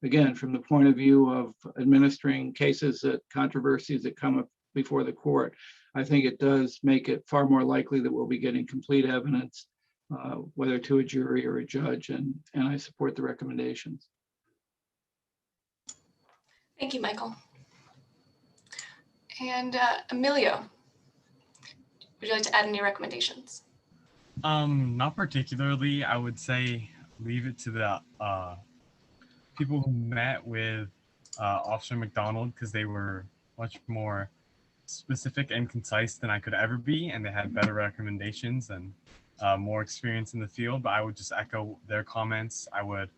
again, from the point of view of administering cases, controversies that come up before the court, I think it does make it far more likely that we'll be getting complete evidence, whether to a jury or a judge, and I support the recommendations. Thank you, Michael. And Emilio, would you like to add any recommendations? Not particularly. I would say leave it to the people who met with Officer McDonald, because they were much more specific and concise than I could ever be, and they had better recommendations and more experience in the field. But I would just echo their comments. I would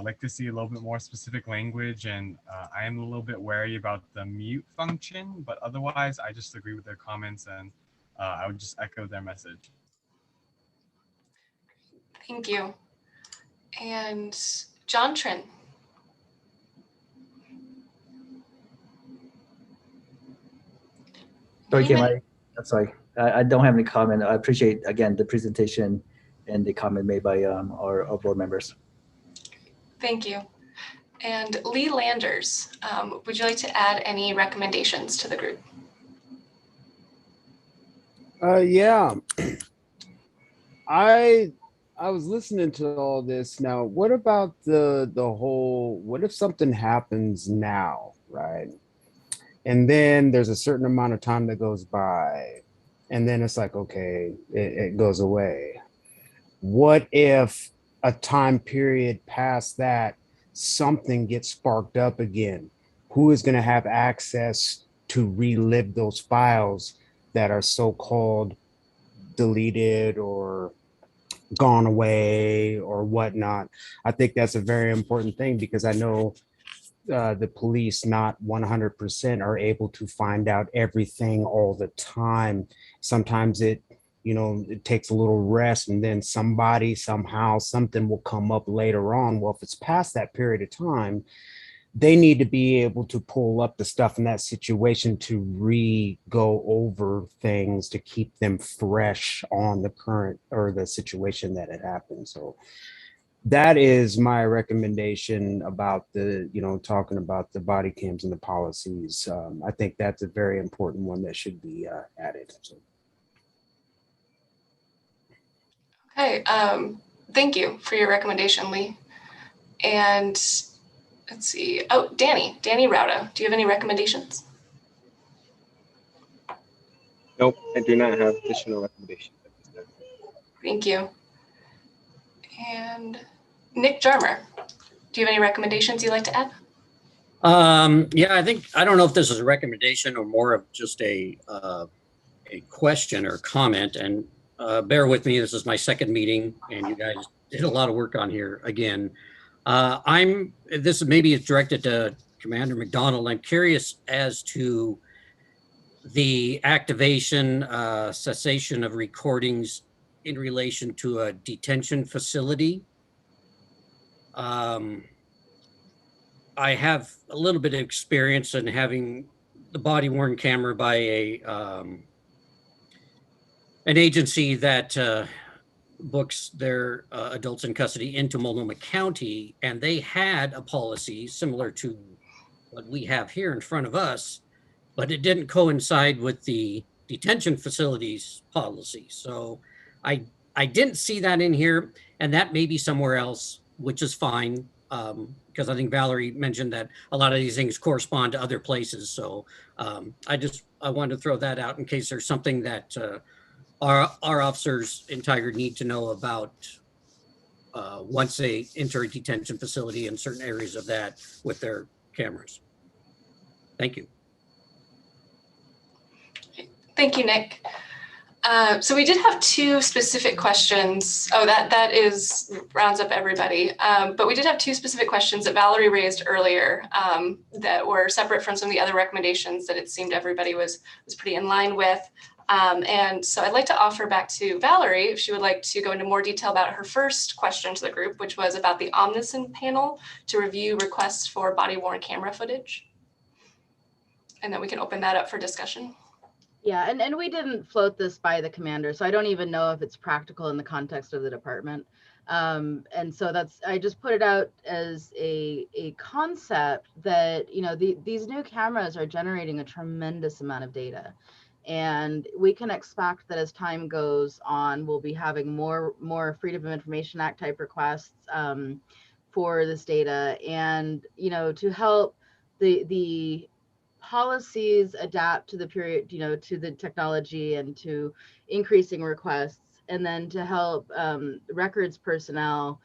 like to see a little bit more specific language, and I am a little bit wary about the mute function, but otherwise I just agree with their comments, and I would just echo their message. Thank you. And John Trin. Sorry, Kim, I'm sorry. I don't have any comment. I appreciate, again, the presentation and the comment made by our board members. Thank you. And Lee Landers, would you like to add any recommendations to the group? Yeah. I was listening to all this. Now, what about the whole, what if something happens now, right? And then there's a certain amount of time that goes by, and then it's like, okay, it goes away. What if a time period past that, something gets sparked up again? Who is going to have access to relive those files that are so-called deleted or gone away or whatnot? I think that's a very important thing, because I know the police not 100% are able to find out everything all the time. Sometimes it takes a little rest, and then somebody, somehow, something will come up later on. Well, if it's past that period of time, they need to be able to pull up the stuff in that situation to go over things to keep them fresh on the current or the situation that had happened. So that is my recommendation about the, talking about the body cams and the policies. I think that's a very important one that should be added. So. Okay, thank you for your recommendation, Lee. And let's see, oh, Danny Rauda, do you have any recommendations? Nope, I do not have additional recommendations at this time. Thank you. And Nick Jarmer, do you have any recommendations you'd like to add? Yeah, I don't know if this is a recommendation or more of just a question or comment, and bear with me, this is my second meeting and you guys did a lot of work on here again. This maybe is directed to Commander McDonald. I'm curious as to the activation, cessation of recordings in relation to a detention facility. I have a little bit of experience in having the body worn camera by an agency that books their adults in custody into Multnomah County, and they had a policy similar to what we have here in front of us, but it didn't coincide with the detention facilities policy. So I didn't see that in here, and that may be somewhere else, which is fine, because I think Valerie mentioned that a lot of these things correspond to other places. So I wanted to throw that out in case there's something that our officers in Tigard need to know about once they enter a detention facility in certain areas of that with their cameras. Thank you. Thank you, Nick. So we did have two specific questions. Oh, that rounds up everybody. But we did have two specific questions that Valerie raised earlier that were separate from some of the other recommendations that it seemed everybody was pretty in line with. And so I'd like to offer back to Valerie if she would like to go into more detail about her first question to the group, which was about the Omniscient panel to review requests for body-worn camera footage. And then we can open that up for discussion. Yeah, and we didn't float this by the commander, so I don't even know if it's practical in the context of the department. And so I just put it out as a concept that, these new cameras are generating a tremendous amount of data. And we can expect that as time goes on, we'll be having more Freedom of Information Act type requests for this data, and to help the policies adapt to the period, to the technology and to increasing requests, and then to help records personnel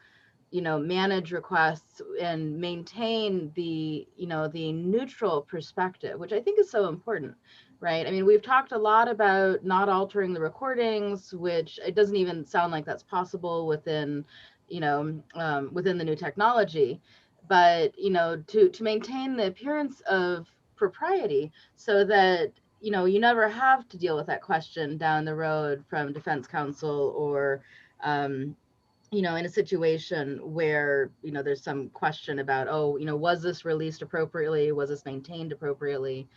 manage requests and maintain the neutral perspective, which I think is so important, right? I mean, we've talked a lot about not altering the recordings, which it doesn't even sound like that's possible within within the new technology, but to maintain the appearance of propriety, so that you never have to deal with that question down the road from defense counsel, or in a situation where there's some question about, was this released appropriately, was this maintained appropriately,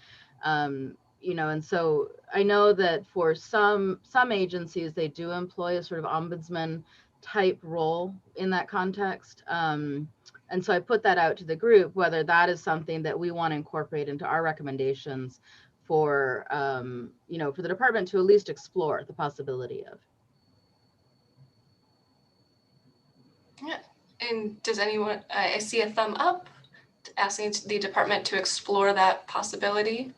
and so I know that for some agencies, they do employ a sort of ombudsman type role in that context, and so I put that out to the group, whether that is something that we want to incorporate into our recommendations for for the department to at least explore the possibility of. Yeah. And does anyone, I see a thumb up asking the department to explore that possibility.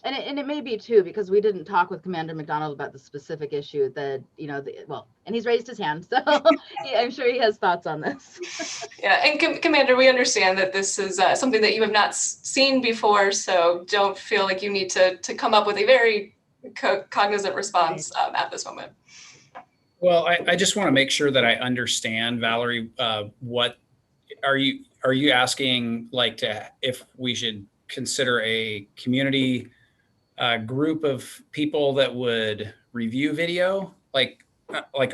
And it may be too, because we didn't talk with Commander McDonald about the specific issue that, and he's raised his hand, so I'm sure he has thoughts on this. Yeah, and Commander, we understand that this is something that you have not seen before, so don't feel like you need to come up with a very cognizant response at this moment. Well, I just want to make sure that I understand, Valerie, what are you asking, like, if we should consider a community group of people that would review video, like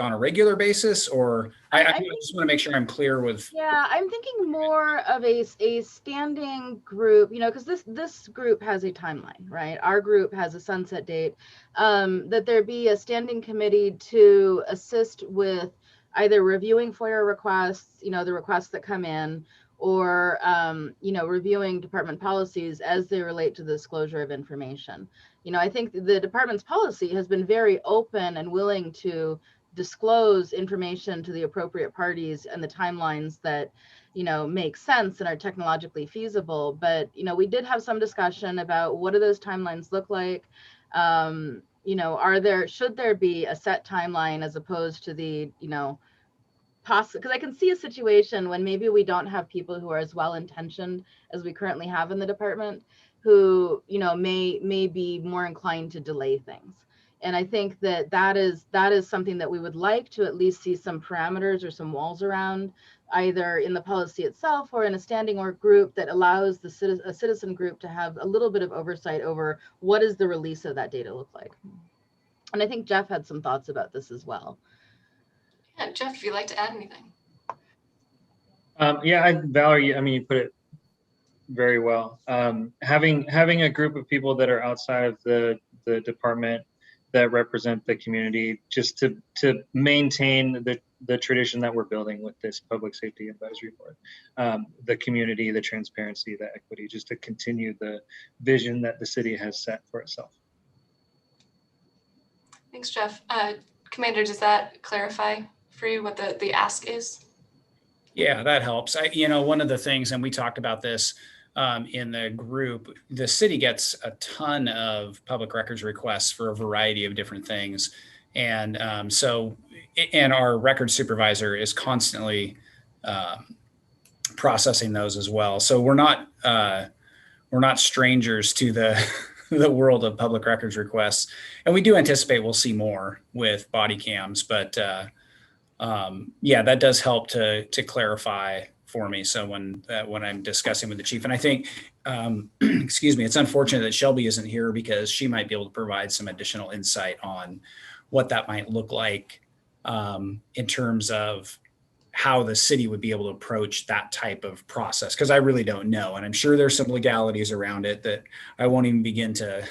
on a regular basis, or I just want to make sure I'm clear with. Yeah, I'm thinking more of a standing group, because this group has a timeline, right? Our group has a sunset date, that there be a standing committee to assist with either reviewing FOIA requests, the requests that come in, or reviewing department policies as they relate to the disclosure of information. I think the department's policy has been very open and willing to disclose information to the appropriate parties and the timelines that make sense and are technologically feasible. But we did have some discussion about what do those timelines look like. Should there be a set timeline as opposed to the because I can see a situation when maybe we don't have people who are as well intentioned as we currently have in the department, who may be more inclined to delay things. And I think that is something that we would like to at least see some parameters or some walls around, either in the policy itself or in a standing or group that allows a citizen group to have a little bit of oversight over what does the release of that data look like. And I think Jeff had some thoughts about this as well. Yeah, Jeff, if you'd like to add anything. Valerie, I mean, you put it very well. Having a group of people that are outside of the department that represent the community, just to maintain the tradition that we're building with this Public Safety Advisory Board, the community, the transparency, the equity, just to continue the vision that the city has set for itself. Thanks, Jeff. Commander, does that clarify for you what the ask is? Yeah, that helps. One of the things, and we talked about this in the group, the city gets a ton of public records requests for a variety of different things. And and our records supervisor is constantly processing those as well. So we're not strangers to the world of public records requests. And we do anticipate we'll see more with body cams, but that does help to clarify for me. So when I'm discussing with the chief, and I think, excuse me, it's unfortunate that Shelby isn't here, because she might be able to provide some additional insight on what that might look like in terms of how the city would be able to approach that type of process. Because I really don't know. And I'm sure there's some legalities around it that I won't even begin to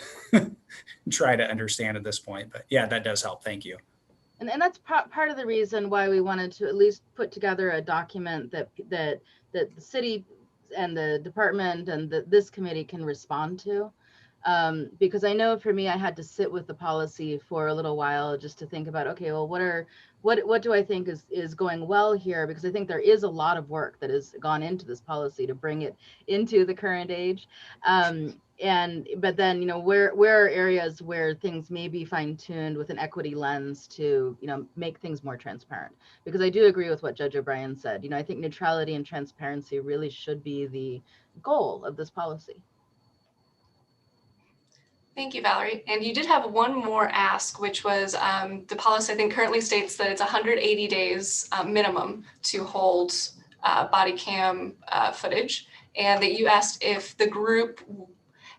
try to understand at this point. But yeah, that does help. Thank you. And that's part of the reason why we wanted to at least put together a document that the city and the department and this committee can respond to. Because I know for me, I had to sit with the policy for a little while just to think about, okay, well, what do I think is going well here? Because I think there is a lot of work that has gone into this policy to bring it into the current age. But then, you know, where are areas where things may be fine-tuned with an equity lens to, you know, make things more transparent? Because I do agree with what Judge O'Brien said. You know, I think neutrality and transparency really should be the goal of this policy. Thank you, Valerie. And you did have one more ask, which was the policy, I think, currently states that it's 180 days minimum to hold body cam footage, and that you asked if the group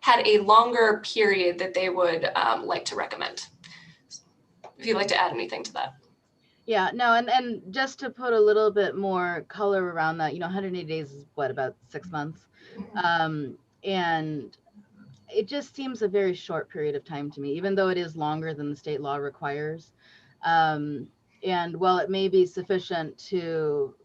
had a longer period that they would like to recommend. If you'd like to add anything to that. Yeah, no, and just to put a little bit more color around that, you know, 180 days is what, about 6 months? And it just seems a very short period of time to me, even though it is longer than the state law requires. And while it may be sufficient to,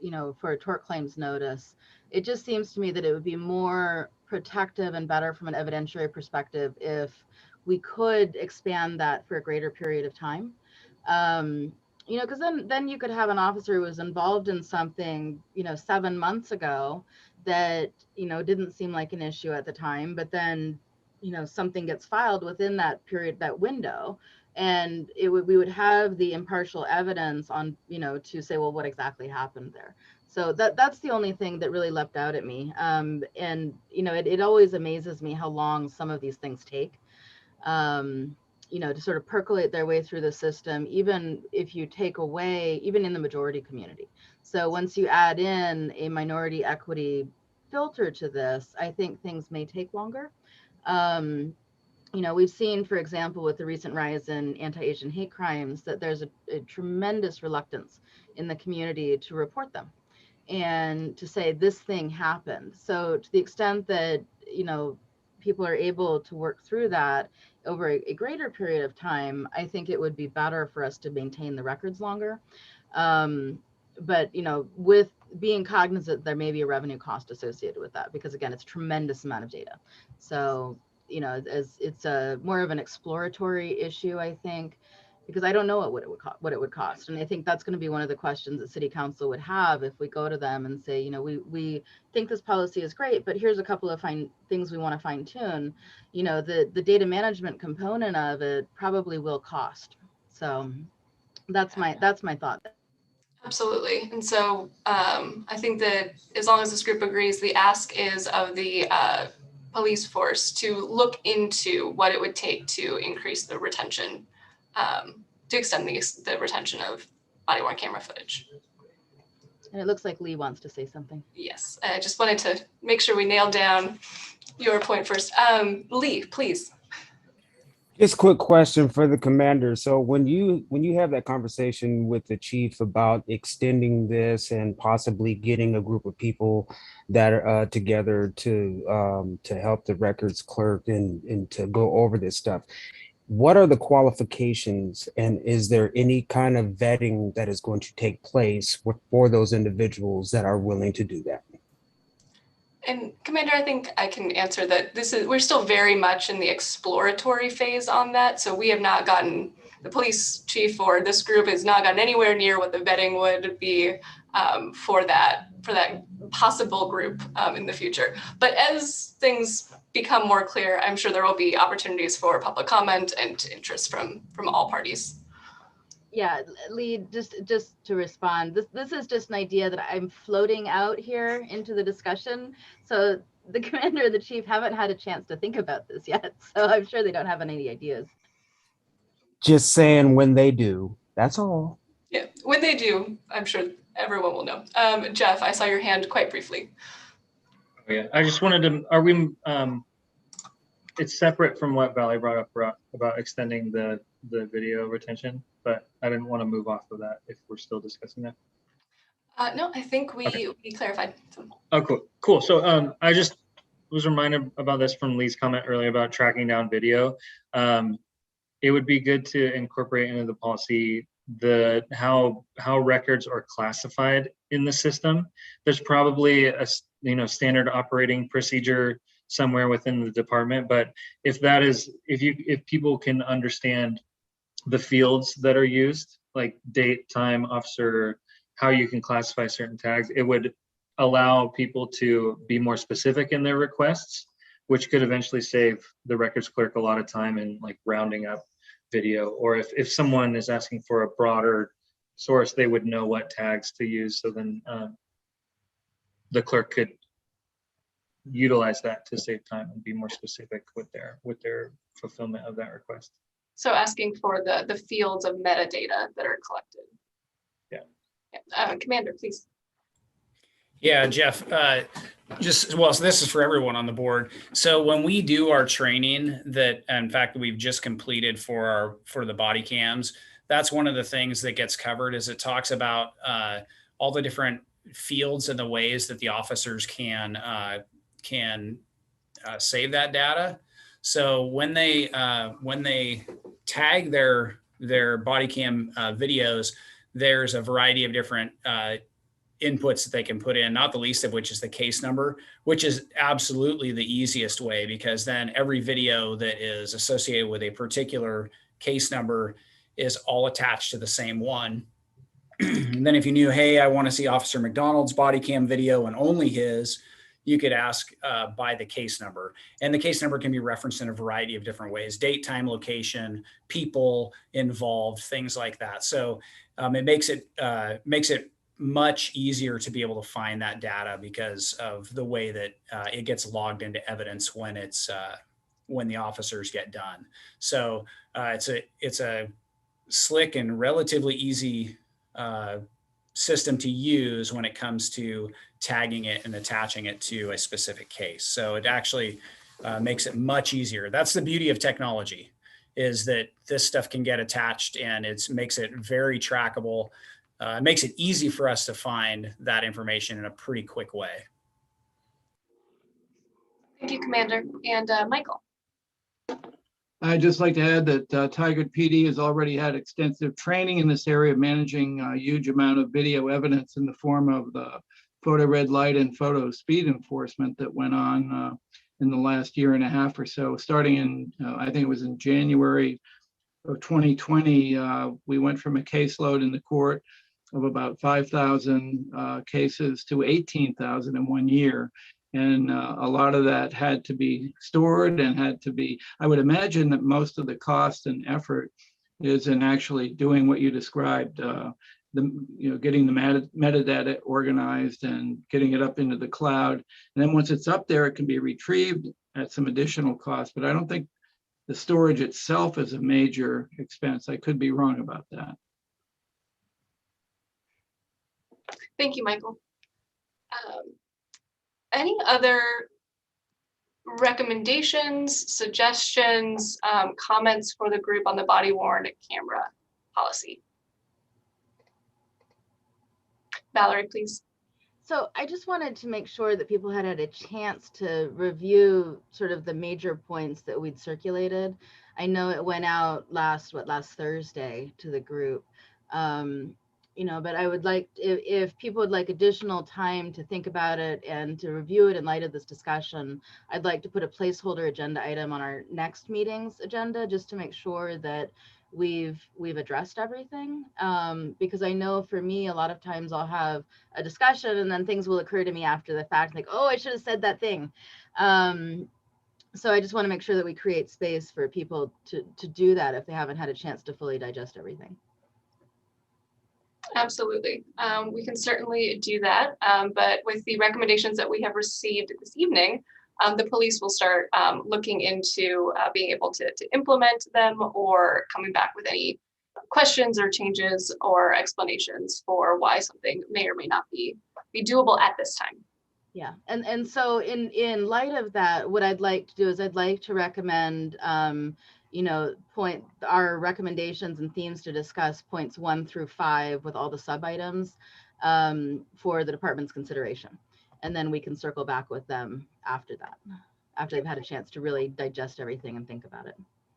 you know, for a tort claims notice, it just seems to me that it would be more protective and better from an evidentiary perspective if we could expand that for a greater period of time. You know, because then you could have an officer who was involved in something, you know, 7 months ago that, you know, didn't seem like an issue at the time, but then, you know, something gets filed within that period, that window, and we would have the impartial evidence on, you know, to say, well, what exactly happened there. So that's the only thing that really leapt out at me. And, you know, it always amazes me how long some of these things take. You know, to sort of percolate their way through the system, even if you take away, even in the majority community. So once you add in a minority equity filter to this, I think things may take longer. You know, we've seen, for example, with the recent rise in anti-Asian hate crimes, that there's a tremendous reluctance in the community to report them and to say this thing happened. So to the extent that, you know, people are able to work through that over a greater period of time, I think it would be better for us to maintain the records longer. But, you know, with being cognizant, there may be a revenue cost associated with that, because again, it's a tremendous amount of data. So, you know, as it's a more of an exploratory issue, I think, because I don't know what it would cost. And I think that's going to be one of the questions that City Council would have if we go to them and say, you know, we think this policy is great, but here's a couple of things we want to fine tune. You know, the data management component of it probably will cost. So that's my thought. Absolutely. And so I think that as long as this group agrees, the ask is of the police force to look into what it would take to increase the retention, to extend the retention of body-worn camera footage. And it looks like Lee wants to say something. Yes, I just wanted to make sure we nailed down your point first. Lee, please. Just a quick question for the commander. So when you have that conversation with the chief about extending this and possibly getting a group of people that are together to help the records clerk and to go over this stuff, what are the qualifications, and is there any kind of vetting that is going to take place for those individuals that are willing to do that? And Commander, I think I can answer that. We're still very much in the exploratory phase on that. So we have not gotten, the police chief or this group has not gotten anywhere near what the vetting would be for that possible group in the future. But as things become more clear, I'm sure there will be opportunities for public comment and interest from all parties. Yeah, Lee, just to respond, this is just an idea that I'm floating out here into the discussion. So the commander and the chief haven't had a chance to think about this yet. So I'm sure they don't have any ideas. Just saying, when they do, that's all. Yeah, when they do, I'm sure everyone will know. Jeff, I saw your hand quite briefly. Oh, yeah, I just wanted to, are we, it's separate from what Valerie brought up about extending the video retention, but I didn't want to move off of that if we're still discussing that. No, I think we clarified. Oh, cool. So I just was reminded about this from Lee's comment earlier about tracking down video. It would be good to incorporate into the policy how records are classified in the system. There's probably a standard operating procedure somewhere within the department. But if people can understand the fields that are used, like date, time, officer, how you can classify certain tags, it would allow people to be more specific in their requests, which could eventually save the records clerk a lot of time in like rounding up video. Or if someone is asking for a broader source, they would know what tags to use. So then the clerk could utilize that to save time and be more specific with their fulfillment of that request. So asking for the fields of metadata that are collected. Yeah. Commander, please. Yeah, Jeff, so this is for everyone on the board. So when we do our training that, in fact, we've just completed for the body cams, that's one of the things that gets covered is it talks about all the different fields and the ways that the officers can save that data. So when they tag their body cam videos, there's a variety of different inputs that they can put in, not the least of which is the case number, which is absolutely the easiest way, because then every video that is associated with a particular case number is all attached to the same one. And then if you knew, hey, I want to see Officer McDonald's body cam video and only his, you could ask by the case number. And the case number can be referenced in a variety of different ways: date, time, location, people involved, things like that. So it makes it much easier to be able to find that data because of the way that it gets logged into evidence when the officers get done. So it's a slick and relatively easy system to use when it comes to tagging it and attaching it to a specific case. So it actually makes it much easier. That's the beauty of technology, is that this stuff can get attached and it makes it very trackable. It makes it easy for us to find that information in a pretty quick way. Thank you, Commander. And Michael. I'd just like to add that Tigard PD has already had extensive training in this area of managing a huge amount of video evidence in the form of the photo red light and photo speed enforcement that went on in the last year and a half or so. Starting in, I think it was in January of 2020, we went from a caseload in the court of about 5,000 cases to 18,000 in 1 year. And a lot of that had to be stored and had to be, I would imagine that most of the cost and effort is in actually doing what you described, getting the metadata organized and getting it up into the cloud. And then once it's up there, it can be retrieved at some additional cost. But I don't think the storage itself is a major expense. I could be wrong about that. Thank you, Michael. Any other recommendations, suggestions, comments for the group on the body worn camera policy? Valerie, please. So I just wanted to make sure that people had a chance to review sort of the major points that we'd circulated. I know it went out last Thursday to the group. But I would like, if people would like additional time to think about it and to review it in light of this discussion, I'd like to put a placeholder agenda item on our next meeting's agenda, just to make sure that we've addressed everything. Because I know for me, a lot of times I'll have a discussion and then things will occur to me after the fact, like, oh, I should have said that thing. So I just want to make sure that we create space for people to do that if they haven't had a chance to fully digest everything. Absolutely. We can certainly do that. But with the recommendations that we have received this evening, the police will start looking into being able to implement them, or coming back with any questions or changes or explanations for why something may or may not be doable at this time. Yeah, and so in light of that, what I'd like to do is I'd like to recommend our recommendations and themes to discuss points 1 through 5 with all the sub items for the department's consideration. And then we can circle back with them after that, after they've had a chance to really digest everything and think about it.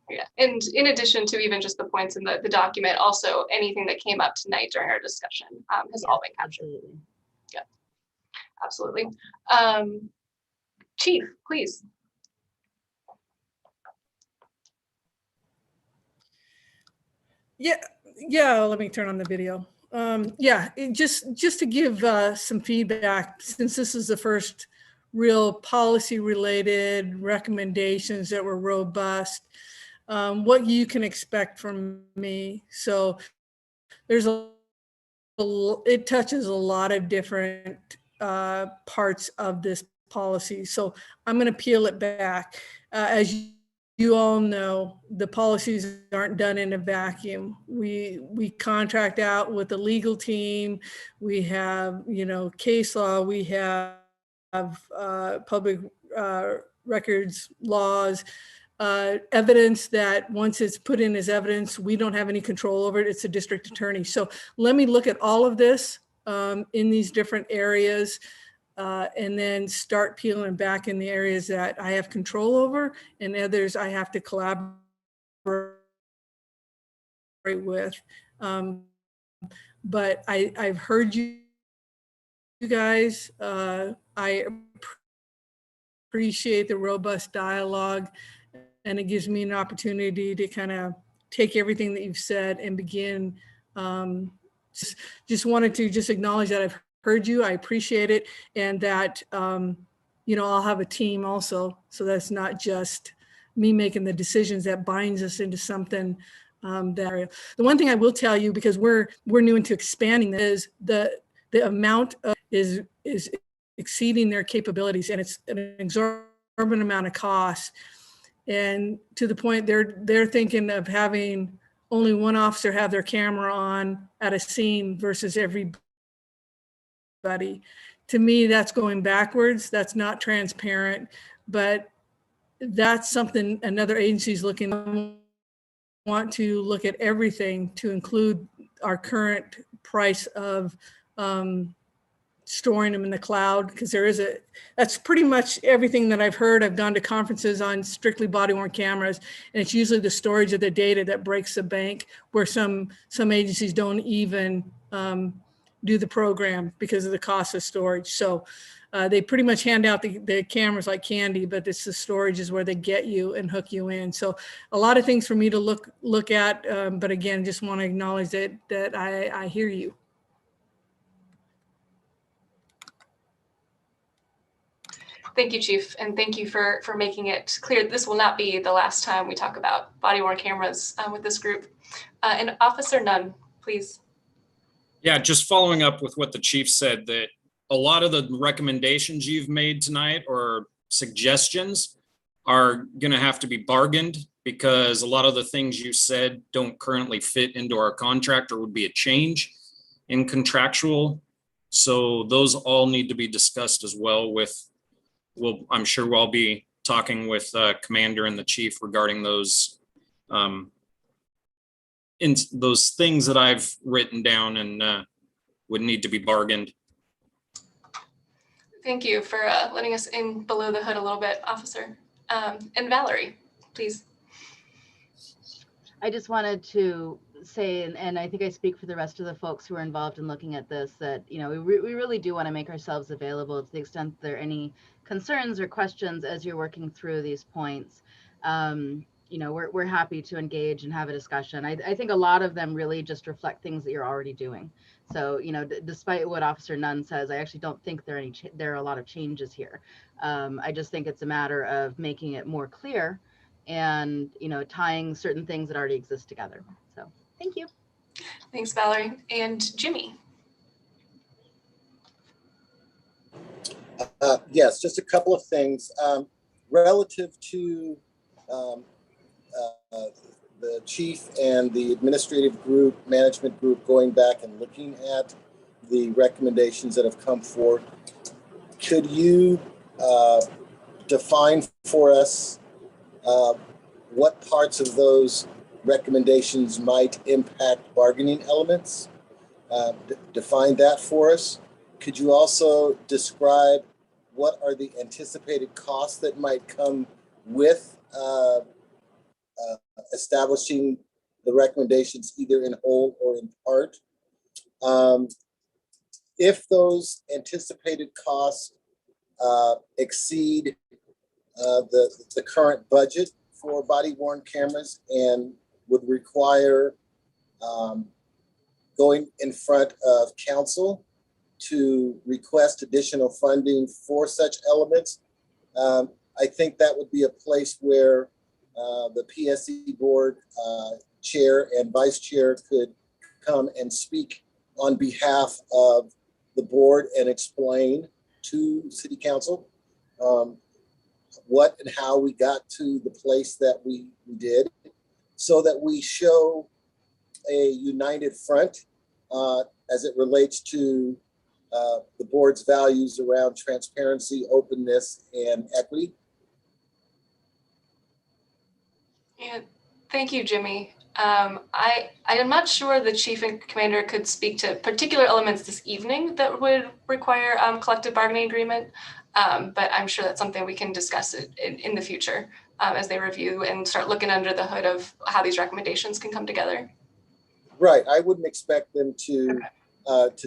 Yeah, and in addition to even just the points in the document, also anything that came up tonight during our discussion has all been captured. Absolutely. Yeah, absolutely. Chief, please. Yeah, let me turn on the video. Just to give some feedback, since this is the first real policy related recommendations that were robust, what you can expect from me. So there's it touches a lot of different parts of this policy. So I'm going to peel it back. As you all know, the policies aren't done in a vacuum. We contract out with the legal team. We have, case law. We have public records laws. Evidence that once it's put in as evidence, we don't have any control over it. It's a district attorney. So let me look at all of this in these different areas and then start peeling back in the areas that I have control over and others I have to collaborate with. But I've heard you guys. I appreciate the robust dialogue. And it gives me an opportunity to kind of take everything that you've said and begin. Just wanted to just acknowledge that I've heard you. I appreciate it. And that, I'll have a team also. So that's not just me making the decisions that binds us into something. The one thing I will tell you, because we're new into expanding this, is the amount is exceeding their capabilities, and it's an exorbitant amount of cost. And to the point they're thinking of having only one officer have their camera on at a scene versus everybody. To me, that's going backwards. That's not transparent, but that's something another agency's looking at. Want to look at everything to include our current price of storing them in the cloud, because that's pretty much everything that I've heard. I've gone to conferences on strictly body worn cameras, and it's usually the storage of the data that breaks the bank, where some agencies don't even do the program because of the cost of storage. So they pretty much hand out the cameras like candy, but it's the storage is where they get you and hook you in. So a lot of things for me to look at, but again, just want to acknowledge that I hear you. Thank you, Chief, and thank you for making it clear this will not be the last time we talk about body-worn cameras with this group. And Officer Nunn, please. Yeah, just following up with what the chief said, that a lot of the recommendations you've made tonight or suggestions are going to have to be bargained, because a lot of the things you said don't currently fit into our contract or would be a change in contractual. So those all need to be discussed as well with, I'm sure we'll be talking with Commander and the Chief regarding those in those things that I've written down and would need to be bargained. Thank you for letting us in below the hood a little bit, Officer. And Valerie, please. I just wanted to say, and I think I speak for the rest of the folks who are involved in looking at this, that we really do want to make ourselves available to the extent there are any concerns or questions as you're working through these points. We're happy to engage and have a discussion. I think a lot of them really just reflect things that you're already doing. So, despite what Officer Nunn says, I actually don't think there are a lot of changes here. I just think it's a matter of making it more clear and, tying certain things that already exist together. So thank you. Thanks, Valerie. And Jimmy. Yes, just a couple of things. Relative to the chief and the administrative group, management group, going back and looking at the recommendations that have come forward, could you define for us what parts of those recommendations might impact bargaining elements? Define that for us. Could you also describe what are the anticipated costs that might come with establishing the recommendations either in whole or in part? If those anticipated costs exceed the current budget for body-worn cameras and would require going in front of council to request additional funding for such elements. I think that would be a place where the PSC board chair and vice chair could come and speak on behalf of the board and explain to city council what and how we got to the place that we did, so that we show a united front as it relates to the board's values around transparency, openness, and equity. Yeah, thank you, Jimmy. I am not sure the chief and commander could speak to particular elements this evening that would require collective bargaining agreement, but I'm sure that's something we can discuss in the future as they review and start looking under the hood of how these recommendations can come together. Right, I wouldn't expect them to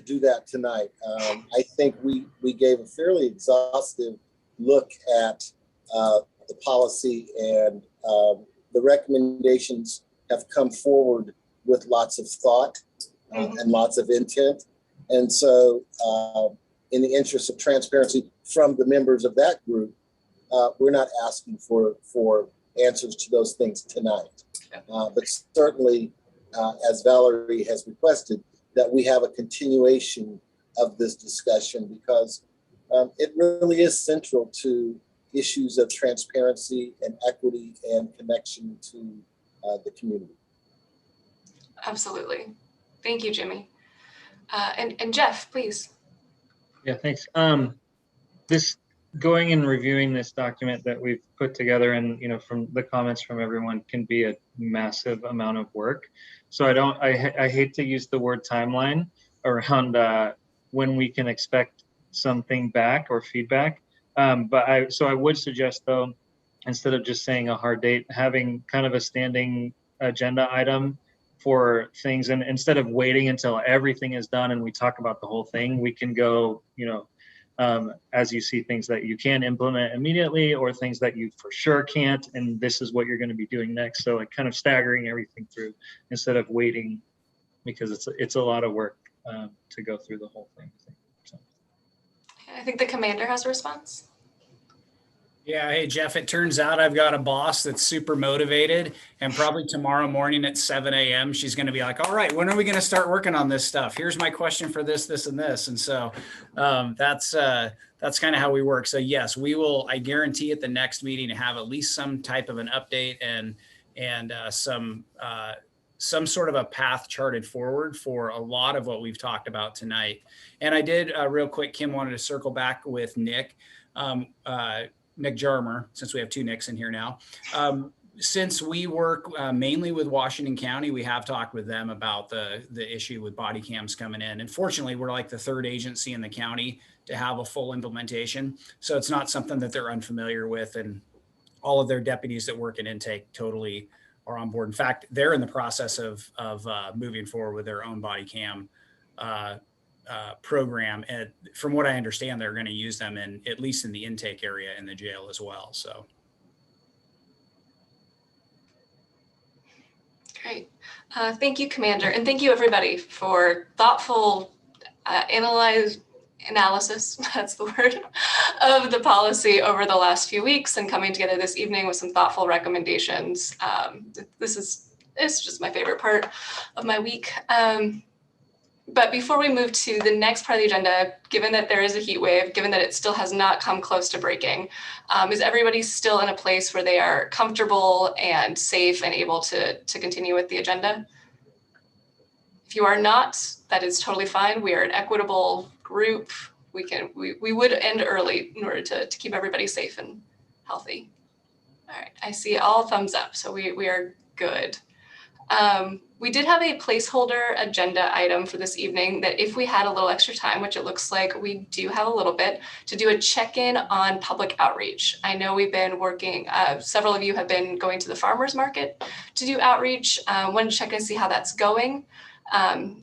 do that tonight. I think we gave a fairly exhaustive look at the policy, and the recommendations have come forward with lots of thought and lots of intent. And so in the interest of transparency from the members of that group, we're not asking for answers to those things tonight. But certainly, as Valerie has requested, that we have a continuation of this discussion, because it really is central to issues of transparency and equity and connection to the community. Absolutely. Thank you, Jimmy. And Jeff, please. Yeah, thanks. This going and reviewing this document that we've put together, and from the comments from everyone, can be a massive amount of work. So I hate to use the word timeline around when we can expect something back or feedback. But I would suggest, though, instead of just saying a hard date, having kind of a standing agenda item for things, and instead of waiting until everything is done and we talk about the whole thing, we can go, as you see things that you can implement immediately or things that you for sure can't, and this is what you're going to be doing next. So like kind of staggering everything through instead of waiting, because it's a lot of work to go through the whole thing. So. I think the commander has a response. Yeah, hey Jeff, it turns out I've got a boss that's super motivated, and probably tomorrow morning at 7 a.m. she's going to be like, all right, when are we going to start working on this stuff? Here's my question for this, this, and this. And so that's kind of how we work. So yes, we will, I guarantee at the next meeting to have at least some type of an update and some sort of a path charted forward for a lot of what we've talked about tonight. And I did real quick, Kim wanted to circle back with Nick. Nick Jarmer, since we have two Nicks in here now. Since we work mainly with Washington County, we have talked with them about the issue with body cams coming in. And fortunately, we're like the third agency in the county to have a full implementation. So it's not something that they're unfamiliar with, and all of their deputies that work in intake totally are on board. In fact, they're in the process of moving forward with their own body cam program, and from what I understand, they're going to use them in at least in the intake area in the jail as well. So great. Thank you, Commander, and thank you everybody for thoughtful analysis, that's the word, of the policy over the last few weeks and coming together this evening with some thoughtful recommendations. It's just my favorite part of my week. But before we move to the next part of the agenda, given that there is a heat wave, given that it still has not come close to breaking, is everybody still in a place where they are comfortable and safe and able to continue with the agenda? If you are not, that is totally fine. We are an equitable group. We would end early in order to keep everybody safe and healthy. All right, I see all thumbs up, so we are good. We did have a placeholder agenda item for this evening that if we had a little extra time, which it looks like we do have a little bit, to do a check-in on public outreach. I know we've been working, several of you have been going to the farmers market to do outreach. Wanted to check in and see how that's going.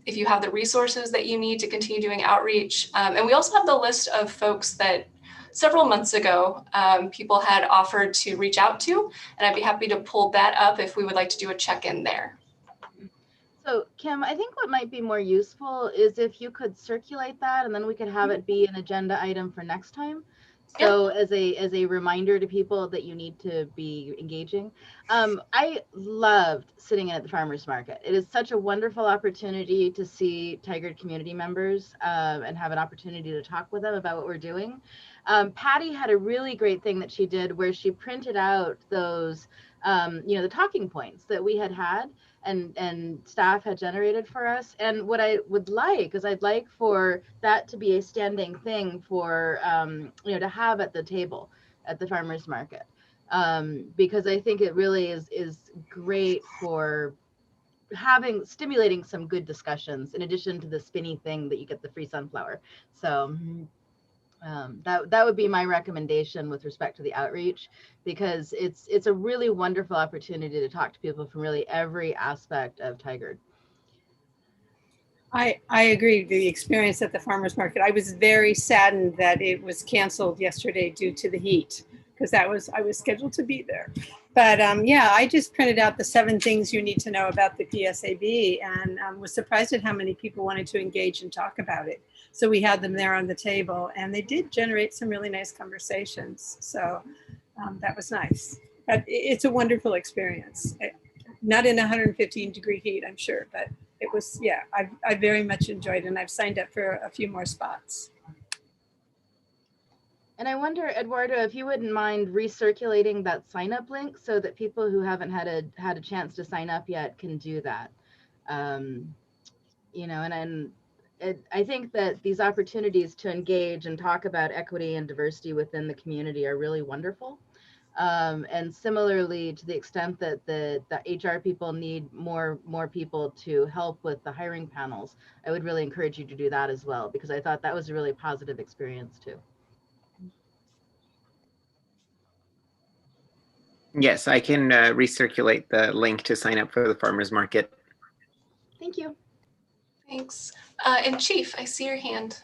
If you have the resources that you need to continue doing outreach. And we also have the list of folks that several months ago, people had offered to reach out to, and I'd be happy to pull that up if we would like to do a check-in there. So Kim, I think what might be more useful is if you could circulate that and then we could have it be an agenda item for next time. So as a reminder to people that you need to be engaging. I loved sitting in at the farmers market. It is such a wonderful opportunity to see Tigard community members and have an opportunity to talk with them about what we're doing. Patty had a really great thing that she did where she printed out those, the talking points that we had and staff had generated for us. And what I would like is I'd like for that to be a standing thing for, to have at the table at the farmer's market. Because I think it really is great for stimulating some good discussions in addition to the spinny thing that you get the free sunflower. So that would be my recommendation with respect to the outreach, because it's a really wonderful opportunity to talk to people from really every aspect of Tigard. I agree. The experience at the farmers market, I was very saddened that it was canceled yesterday due to the heat, because I was scheduled to be there. But yeah, I just printed out the 7 things you need to know about the PSAB, and was surprised at how many people wanted to engage and talk about it. So we had them there on the table, and they did generate some really nice conversations. So that was nice. But it's a wonderful experience. Not in 115-degree heat, I'm sure, but it was, yeah, I very much enjoyed it, and I've signed up for a few more spots. And I wonder, Eduardo, if you wouldn't mind recirculating that sign up link so that people who haven't had a chance to sign up yet can do that. I think that these opportunities to engage and talk about equity and diversity within the community are really wonderful. And similarly, to the extent that the HR people need more people to help with the hiring panels, I would really encourage you to do that as well, because I thought that was a really positive experience too. Yes, I can recirculate the link to sign up for the farmers market. Thank you. Thanks. And Chief, I see your hand.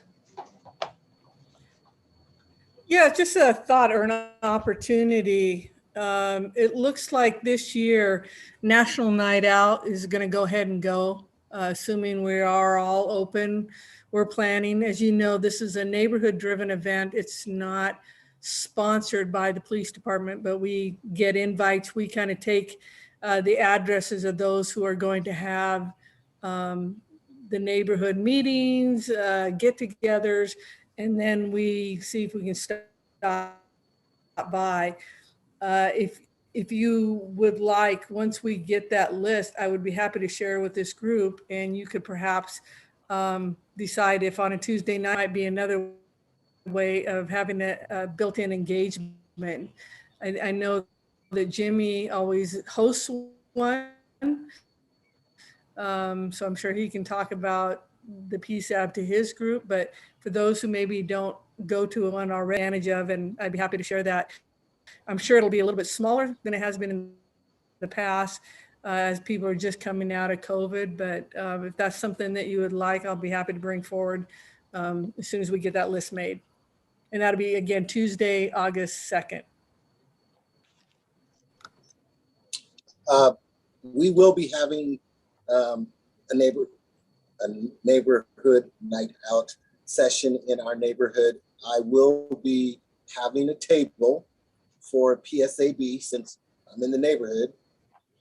Yeah, just a thought or an opportunity. It looks like this year, National Night Out is going to go ahead and go, assuming we are all open. We're planning, as you know, this is a neighborhood-driven event. It's not sponsored by the police department, but we get invites. We kind of take the addresses of those who are going to have the neighborhood meetings, get-togethers, and then we see if we can stop by. If you would like, once we get that list, I would be happy to share with this group, and you could perhaps decide if on a Tuesday night might be another way of having a built-in engagement. I know that Jimmy always hosts one, so I'm sure he can talk about the PSAB to his group, but for those who maybe don't go to one already, advantage of, and I'd be happy to share that. I'm sure it'll be a little bit smaller than it has been in the past as people are just coming out of COVID, but if that's something that you would like, I'll be happy to bring forward as soon as we get that list made. And that'll be, again, Tuesday, August 2nd. We will be having a neighborhood night out session in our neighborhood. I will be having a table for PSAB since I'm in the neighborhood.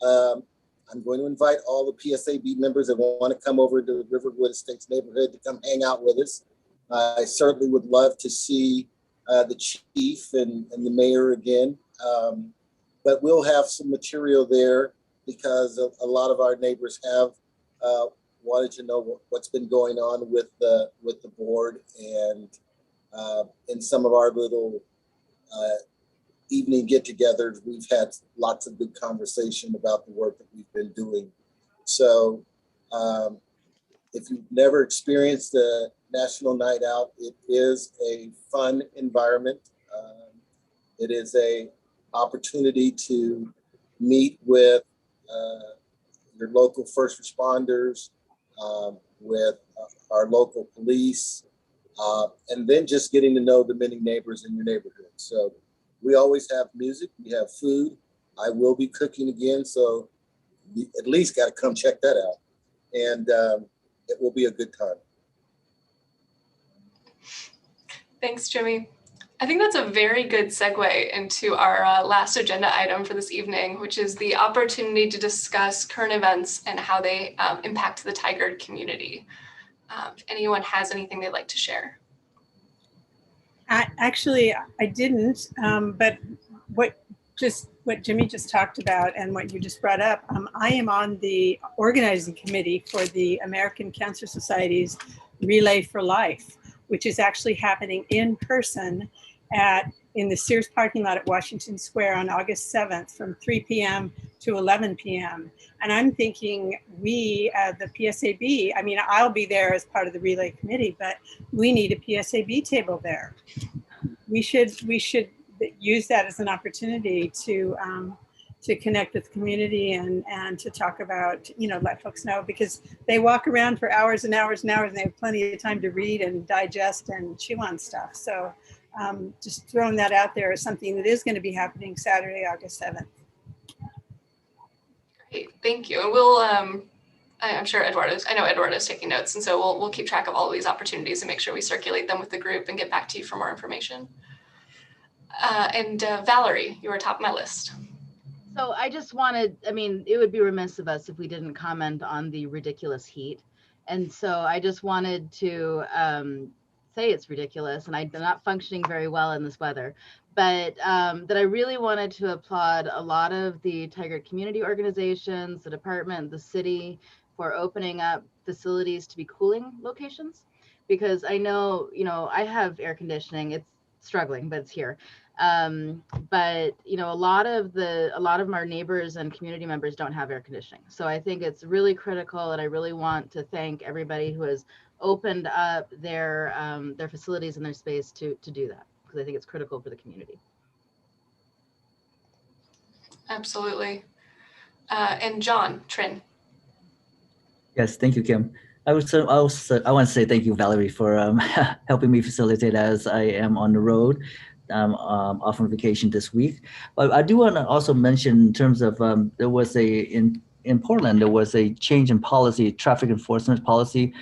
I'm going to invite all the PSAB members that want to come over to the Riverwood Estates neighborhood to come hang out with us. I certainly would love to see the chief and the mayor again. But we'll have some material there because a lot of our neighbors have wanted to know what's been going on with the board, and in some of our little evening get-togethers, we've had lots of good conversation about the work that we've been doing. So if you've never experienced the National Night Out, it is a fun environment. It is a opportunity to meet with your local first responders, with our local police, and then just getting to know the many neighbors in your neighborhood. So we always have music, we have food. I will be cooking again, so you at least got to come check that out. and it will be a good time. Thanks, Jimmy. I think that's a very good segue into our last agenda item for this evening, which is the opportunity to discuss current events and how they impact the Tigard community. If anyone has anything they'd like to share. Actually, I didn't, but what Jimmy just talked about and what you just brought up, I am on the organizing committee for the American Cancer Society's Relay for Life, which is actually happening in person in the Sears parking lot at Washington Square on August 7th from 3 p.m. to 11 p.m. And I'm thinking we, the PSAB, I mean, I'll be there as part of the Relay Committee, but we need a PSAB table there. We should use that as an opportunity to connect with the community and to talk about, let folks know, because they walk around for hours and hours and hours and they have plenty of time to read and digest and chew on stuff. So just throwing that out there is something that is going to be happening Saturday, August 7th. Great, thank you. And we'll, I'm sure I know Eduardo's taking notes, and so we'll keep track of all of these opportunities and make sure we circulate them with the group and get back to you for more information. Valerie, you were top of my list. So I just wanted, it would be remiss of us if we didn't comment on the ridiculous heat. And so I just wanted to say it's ridiculous and I'm not functioning very well in this weather, but that I really wanted to applaud a lot of the Tigard community organizations, the department, the city for opening up facilities to be cooling locations, because I know, I have air conditioning, it's struggling, but it's here. But a lot of our neighbors and community members don't have air conditioning. So I think it's really critical, and I really want to thank everybody who has opened up their facilities and their space to do that, because I think it's critical for the community. Absolutely. And John, Trin. Yes, thank you, Kim. I want to say thank you, Valerie, for helping me facilitate as I am on the road. Off on vacation this week. But I do want to also mention in terms of there was in Portland, there was a change in policy, traffic enforcement policy,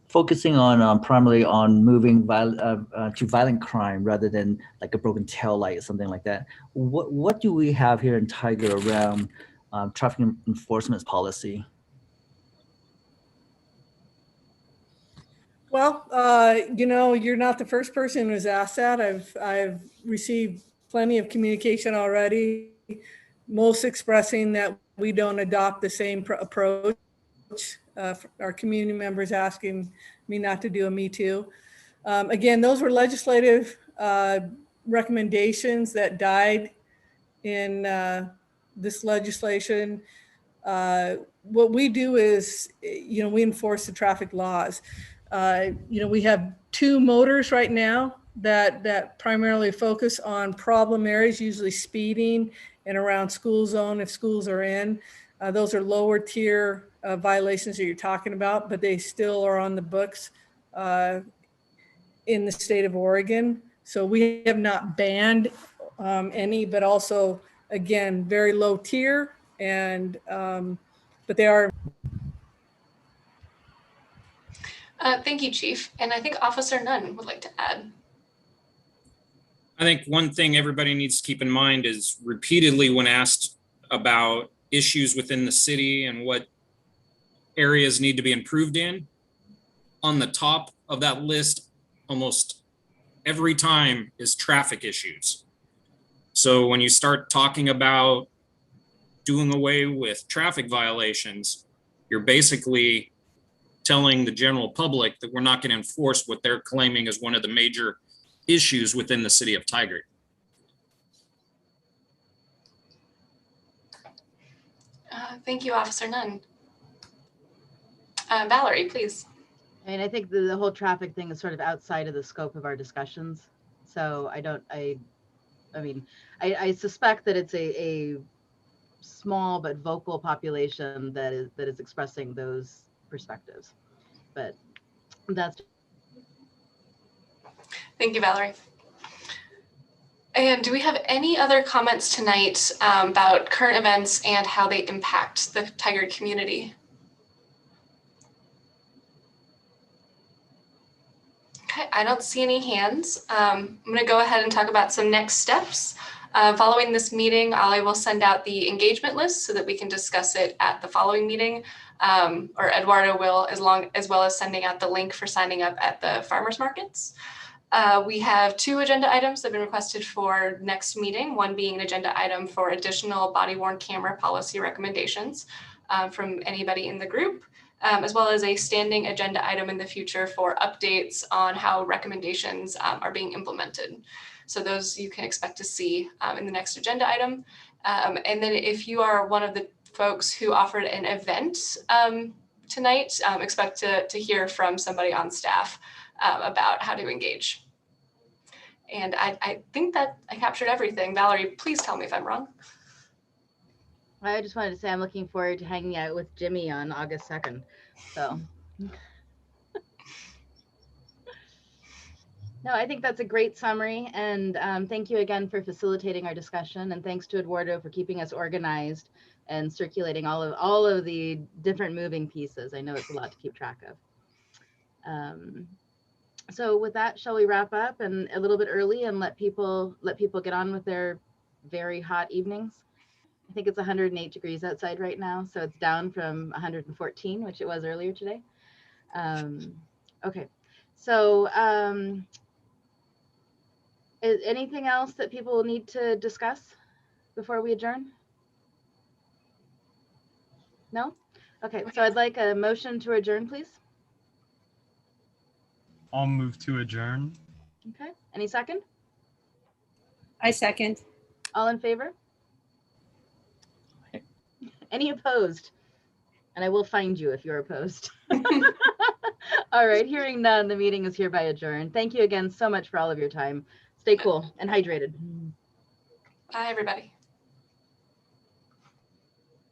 focusing on primarily on moving to violent crime rather than like a broken tail light or something like that. What do we have here in Tigard around traffic enforcement policy? Well, you're not the first person who's asked that. I've received plenty of communication already, most expressing that we don't adopt the same approach. Our community members asking me not to do a Me Too. Again, those were legislative recommendations that died in this legislation. What we do is, we enforce the traffic laws. We have 2 motors right now that primarily focus on problem areas, usually speeding and around school zone if schools are in. Those are lower tier violations that you're talking about, but they still are on the books in the state of Oregon. So we have not banned any, but also, again, very low tier, and but they are. Thank you, Chief. And I think Officer Nunn would like to add. I think one thing everybody needs to keep in mind is repeatedly when asked about issues within the city and what areas need to be improved in, on the top of that list almost every time is traffic issues. So when you start talking about doing away with traffic violations, you're basically telling the general public that we're not going to enforce what they're claiming is one of the major issues within the city of Tigard. Thank you, Officer Nunn. Valerie, please. I think the whole traffic thing is sort of outside of the scope of our discussions. So I suspect that it's a small but vocal population that is expressing those perspectives. But that's. Thank you, Valerie. And do we have any other comments tonight about current events and how they impact the Tigard community? Okay, I don't see any hands. I'm going to go ahead and talk about some next steps. Following this meeting, I will send out the engagement list so that we can discuss it at the following meeting, or Eduardo will, as well as sending out the link for signing up at the farmers markets. We have 2 agenda items that have been requested for next meeting, one being an agenda item for additional body-worn camera policy recommendations from anybody in the group, as well as a standing agenda item in the future for updates on how recommendations are being implemented. So those you can expect to see in the next agenda item. And then if you are one of the folks who offered an event tonight, expect to hear from somebody on staff about how to engage. And I think that I captured everything. Valerie, please tell me if I'm wrong. I just wanted to say I'm looking forward to hanging out with Jimmy on August 2nd. So. No, I think that's a great summary, and thank you again for facilitating our discussion, and thanks to Eduardo for keeping us organized and circulating all of the different moving pieces. I know it's a lot to keep track of. So with that, shall we wrap up and a little bit early and let people get on with their very hot evenings? I think it's 108 degrees outside right now, so it's down from 114, which it was earlier today. Okay, so. Is anything else that people will need to discuss before we adjourn? No? Okay, so I'd like a motion to adjourn, please. I'll move to adjourn. Okay, any second? I second. All in favor? Any opposed? And I will find you if you're opposed. All right, hearing none, the meeting is hereby adjourned. Thank you again so much for all of your time. Stay cool and hydrated. Bye, everybody.